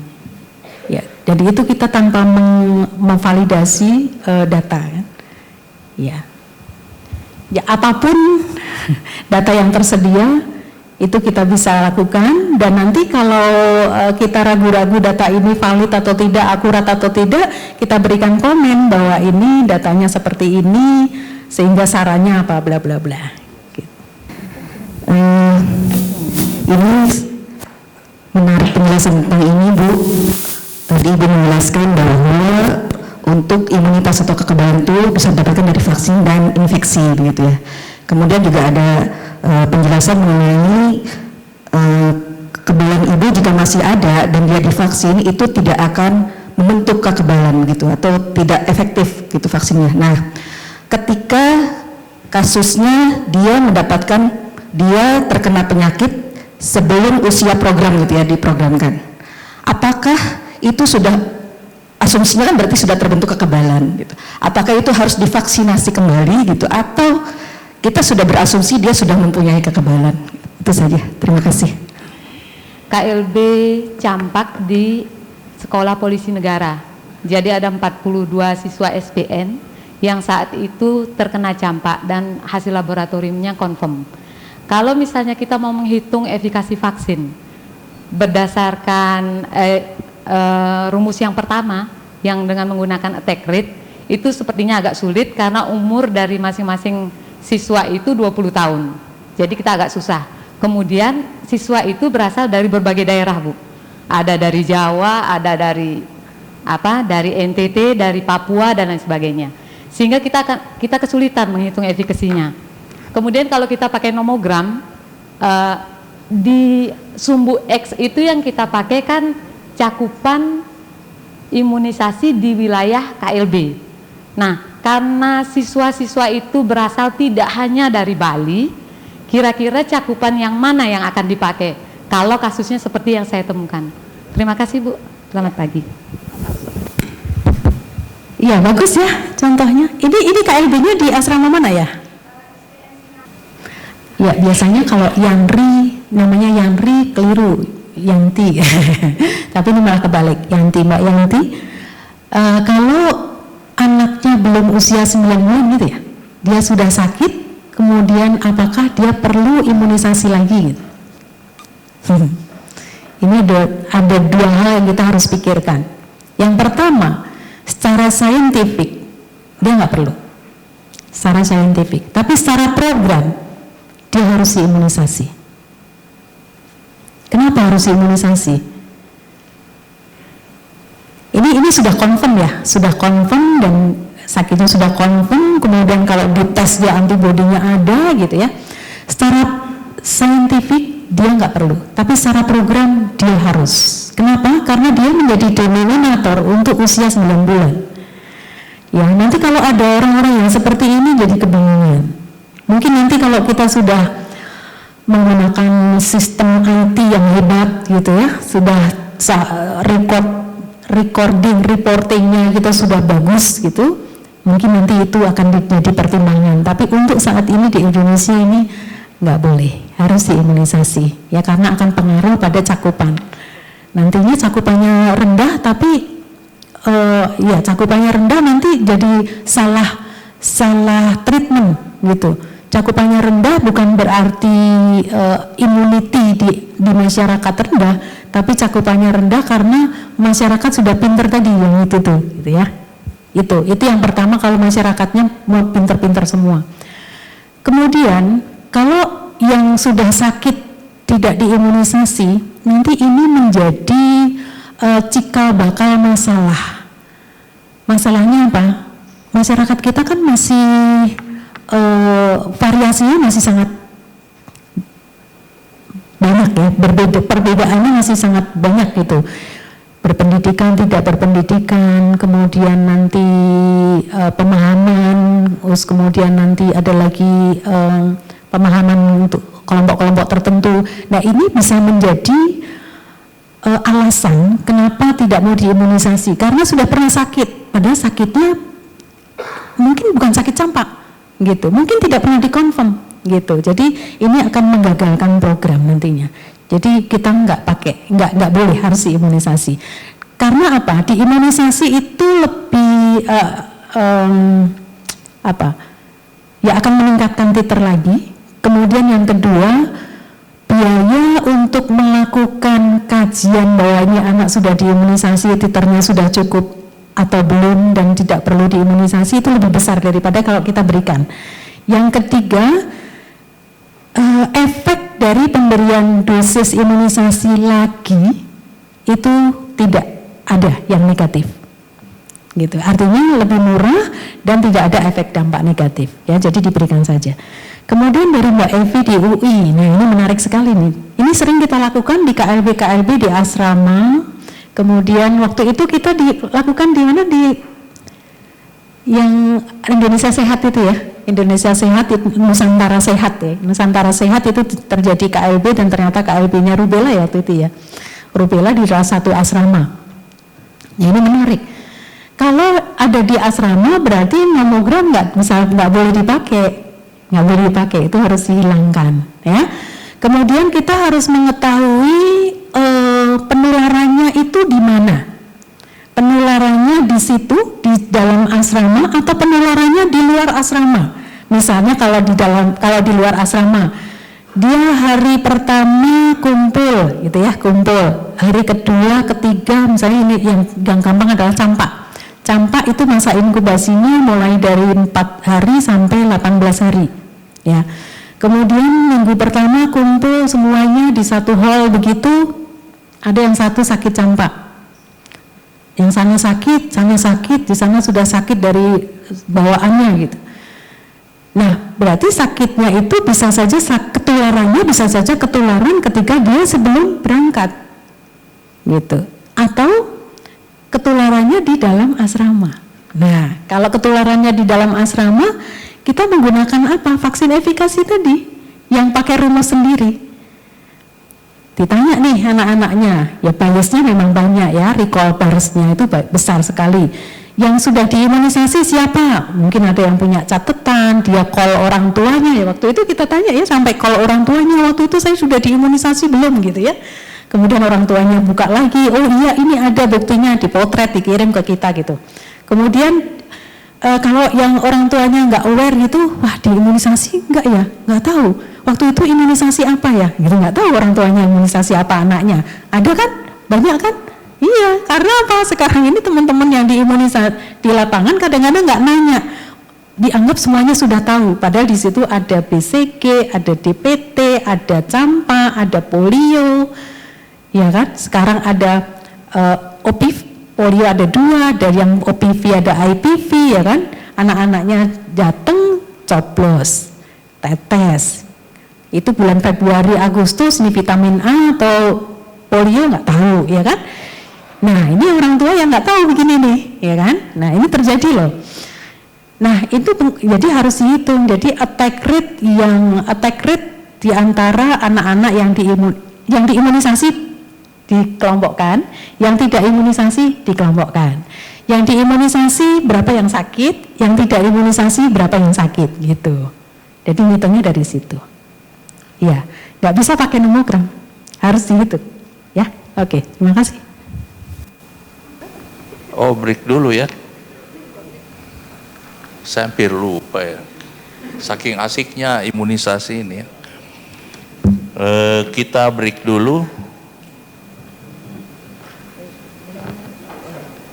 Ya, jadi itu kita tanpa memvalidasi data, kan? Ya. Ya, apapun data yang tersedia itu kita bisa lakukan, dan nanti kalau kita ragu-ragu data ini valid atau tidak, akurat atau tidak, kita berikan komen bahwa ini datanya seperti ini sehingga sarannya apa, bla bla bla. Gitu. Ini menarik penjelasan tentang ini, Bu. Tadi Ibu menjelaskan bahwa untuk imunitas atau kekebalan itu bisa didapatkan dari vaksin dan infeksi, begitu ya. Kemudian juga ada penjelasan mengenai kekebalan ibu jika masih ada dan dia divaksin itu tidak akan membentuk kekebalan gitu, atau tidak efektif gitu vaksinnya. Nah, ketika kasusnya dia terkena penyakit sebelum usia program gitu ya, diprogramkan, apakah itu sudah, asumsinya kan berarti sudah terbentuk kekebalan gitu, apakah itu harus divaksinasi kembali gitu, atau kita sudah berasumsi dia sudah mempunyai kekebalan? Itu saja, terima kasih. KLB campak di Sekolah Polisi Negara. Jadi ada 42 siswa SPN yang saat itu terkena campak dan hasil laboratoriumnya confirm. Kalau misalnya kita mau menghitung efikasi vaksin berdasarkan rumus yang pertama yang dengan menggunakan attack rate, itu sepertinya agak sulit karena umur dari masing-masing siswa itu 20 tahun. Jadi kita agak susah. Kemudian siswa itu berasal dari berbagai daerah, Bu. Ada dari Jawa, ada dari NTT, dari Papua dan lain sebagainya. Sehingga kita kesulitan menghitung efikasinya. Kemudian kalau kita pakai nomogram, di sumbu X itu yang kita pakai kan cakupan imunisasi di wilayah KLB. Nah, karena siswa-siswa itu berasal tidak hanya dari Bali, kira-kira cakupan yang mana yang akan dipakai kalau kasusnya seperti yang saya temukan? Terima kasih, Bu. Selamat pagi. Iya, bagus ya contohnya. Ini KLB-nya di asrama mana ya? Ya, biasanya kalau Yanri, namanya Yanri, keliru, Yanti. Tapi ini malah kebalik, Yanti, Mbak Yanti. Kalau anaknya belum usia 9 bulan gitu ya, dia sudah sakit, kemudian apakah dia perlu imunisasi lagi gitu? Ini ada dua hal yang kita harus pikirkan. Yang pertama, secara saintifik dia nggak perlu, secara saintifik, tapi secara program dia harus imunisasi. Kenapa harus imunisasi? Ini sudah confirm ya, sudah confirm dan sakitnya sudah confirm, kemudian kalau dites dia antibodinya ada gitu ya. Secara saintifik dia nggak perlu, tapi secara program dia harus. Kenapa? Karena dia menjadi denominator untuk usia 9 bulan. Ya, nanti kalau ada orang-orang yang seperti ini jadi kebingungan. Mungkin nanti kalau kita sudah menggunakan sistem IT yang hebat gitu ya, sudah record reportingnya kita sudah bagus gitu, mungkin nanti itu akan jadi pertimbangan. Tapi untuk saat ini di Indonesia ini nggak boleh, harus diimunisasi ya, karena akan pengaruh pada cakupan. Nantinya cakupannya rendah, tapi ya cakupannya rendah nanti jadi salah treatment gitu. Cakupannya rendah bukan berarti immunity di masyarakat rendah, tapi cakupannya rendah karena masyarakat sudah pinter tadi yang itu tuh, gitu ya. Itu yang pertama, kalau masyarakatnya mau pinter-pinter semua. Kemudian kalau yang sudah sakit tidak diimunisasi, nanti ini menjadi cikal bakal masalah. Masalahnya apa? Masyarakat kita kan masih variasinya masih sangat banyak ya, perbedaannya masih sangat banyak gitu. Berpendidikan, tidak berpendidikan, kemudian nanti pemahaman, terus kemudian nanti ada lagi pemahaman untuk kelompok-kelompok tertentu. Nah, ini bisa menjadi alasan kenapa tidak mau diimunisasi, karena sudah pernah sakit, padahal sakitnya mungkin bukan sakit campak gitu, mungkin tidak pernah dikonfirm gitu. Jadi ini akan menggagalkan program nantinya. Jadi kita nggak boleh harus diimunisasi. Karena apa? Diimunisasi itu lebih ya akan meningkatkan titer lagi. Kemudian yang kedua, biaya untuk melakukan kajian bahwa ini anak sudah diimunisasi, titernya sudah cukup atau belum dan tidak perlu diimunisasi, itu lebih besar daripada kalau kita berikan. Yang ketiga, efek dari pemberian dosis imunisasi lagi itu tidak ada yang negatif gitu, artinya lebih murah dan tidak ada efek dampak negatif ya, jadi diberikan saja. Kemudian dari Mbak Evi di UI, nah ini menarik sekali nih, ini sering kita lakukan di KLB di asrama. Kemudian waktu itu kita dilakukan di mana, di yang Indonesia Sehat itu ya, Indonesia Sehat, Nusantara Sehat ya, Nusantara Sehat itu terjadi KLB dan ternyata KLB-nya rubella ya waktu itu ya, rubella di salah satu asrama. Ini menarik. Kalau ada di asrama berarti mamogram nggak boleh dipakai, itu harus dihilangkan ya. Kemudian kita harus mengetahui penularannya itu di mana. Penularannya di situ di dalam asrama atau penularannya di luar asrama. Misalnya kalau di luar asrama, dia hari pertama kumpul gitu ya, kumpul. Hari kedua, ketiga, misalnya ini yang gampang adalah campak. Campak itu masa inkubasinya mulai dari 4 hari sampai 18 hari ya. Kemudian minggu pertama kumpul semuanya di satu hall begitu, ada yang satu sakit campak, yang sana sakit, di sana sudah sakit dari bawaannya gitu. Nah, berarti sakitnya itu bisa saja ketularannya bisa saja ketularan ketika dia sebelum berangkat gitu, atau ketularannya di dalam asrama. Nah, kalau ketularannya di dalam asrama, kita menggunakan apa? Vaksin efikasi tadi yang pakai rumus sendiri. Ditanya nih anak-anaknya, ya biasnya memang banyak ya, recall biasnya itu besar sekali. Yang sudah diimunisasi siapa? Mungkin ada yang punya catatan, dia call orang tuanya ya, waktu itu kita tanya ya, sampai call orang tuanya, waktu itu saya sudah diimunisasi belum gitu ya. Kemudian orang tuanya buka lagi, oh iya ini ada buktinya, dipotret, dikirim ke kita gitu. Kemudian kalau yang orang tuanya nggak aware gitu, wah diimunisasi nggak ya? Nggak tahu. Waktu itu imunisasi apa ya? Gitu, nggak tahu orang tuanya imunisasi apa anaknya. Ada kan? Banyak kan? Iya, karena apa? Sekarang ini teman-teman yang diimunisasi di lapangan kadang-kadang nggak nanya, dianggap semuanya sudah tahu. Padahal di situ ada BCG, ada DPT, ada campak, ada polio, ya kan? Sekarang ada polio ada 2, dari yang OPV ada IPV ya kan, anak-anaknya datang coblos, tetes, itu bulan Februari Agustus ini vitamin A atau polio nggak tahu ya kan. Nah ini orang tua yang nggak tahu begini nih ya kan, nah ini terjadi loh. Nah itu jadi harus dihitung, jadi attack rate di antara anak-anak yang diimunisasi dikelompokkan, yang tidak imunisasi dikelompokkan. Yang diimunisasi berapa yang sakit, yang tidak imunisasi berapa yang sakit gitu. Jadi ngitungnya dari situ. Ya, nggak bisa pakai nomogram, harus dihitung. Ya, oke, terima kasih. Oh, break dulu ya. Saya hampir lupa ya. Saking asiknya imunisasi ini ya. Kita break dulu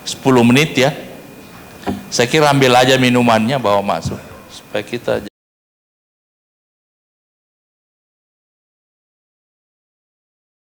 10 menit ya. Saya kira ambil aja minumannya bawa masuk supaya kita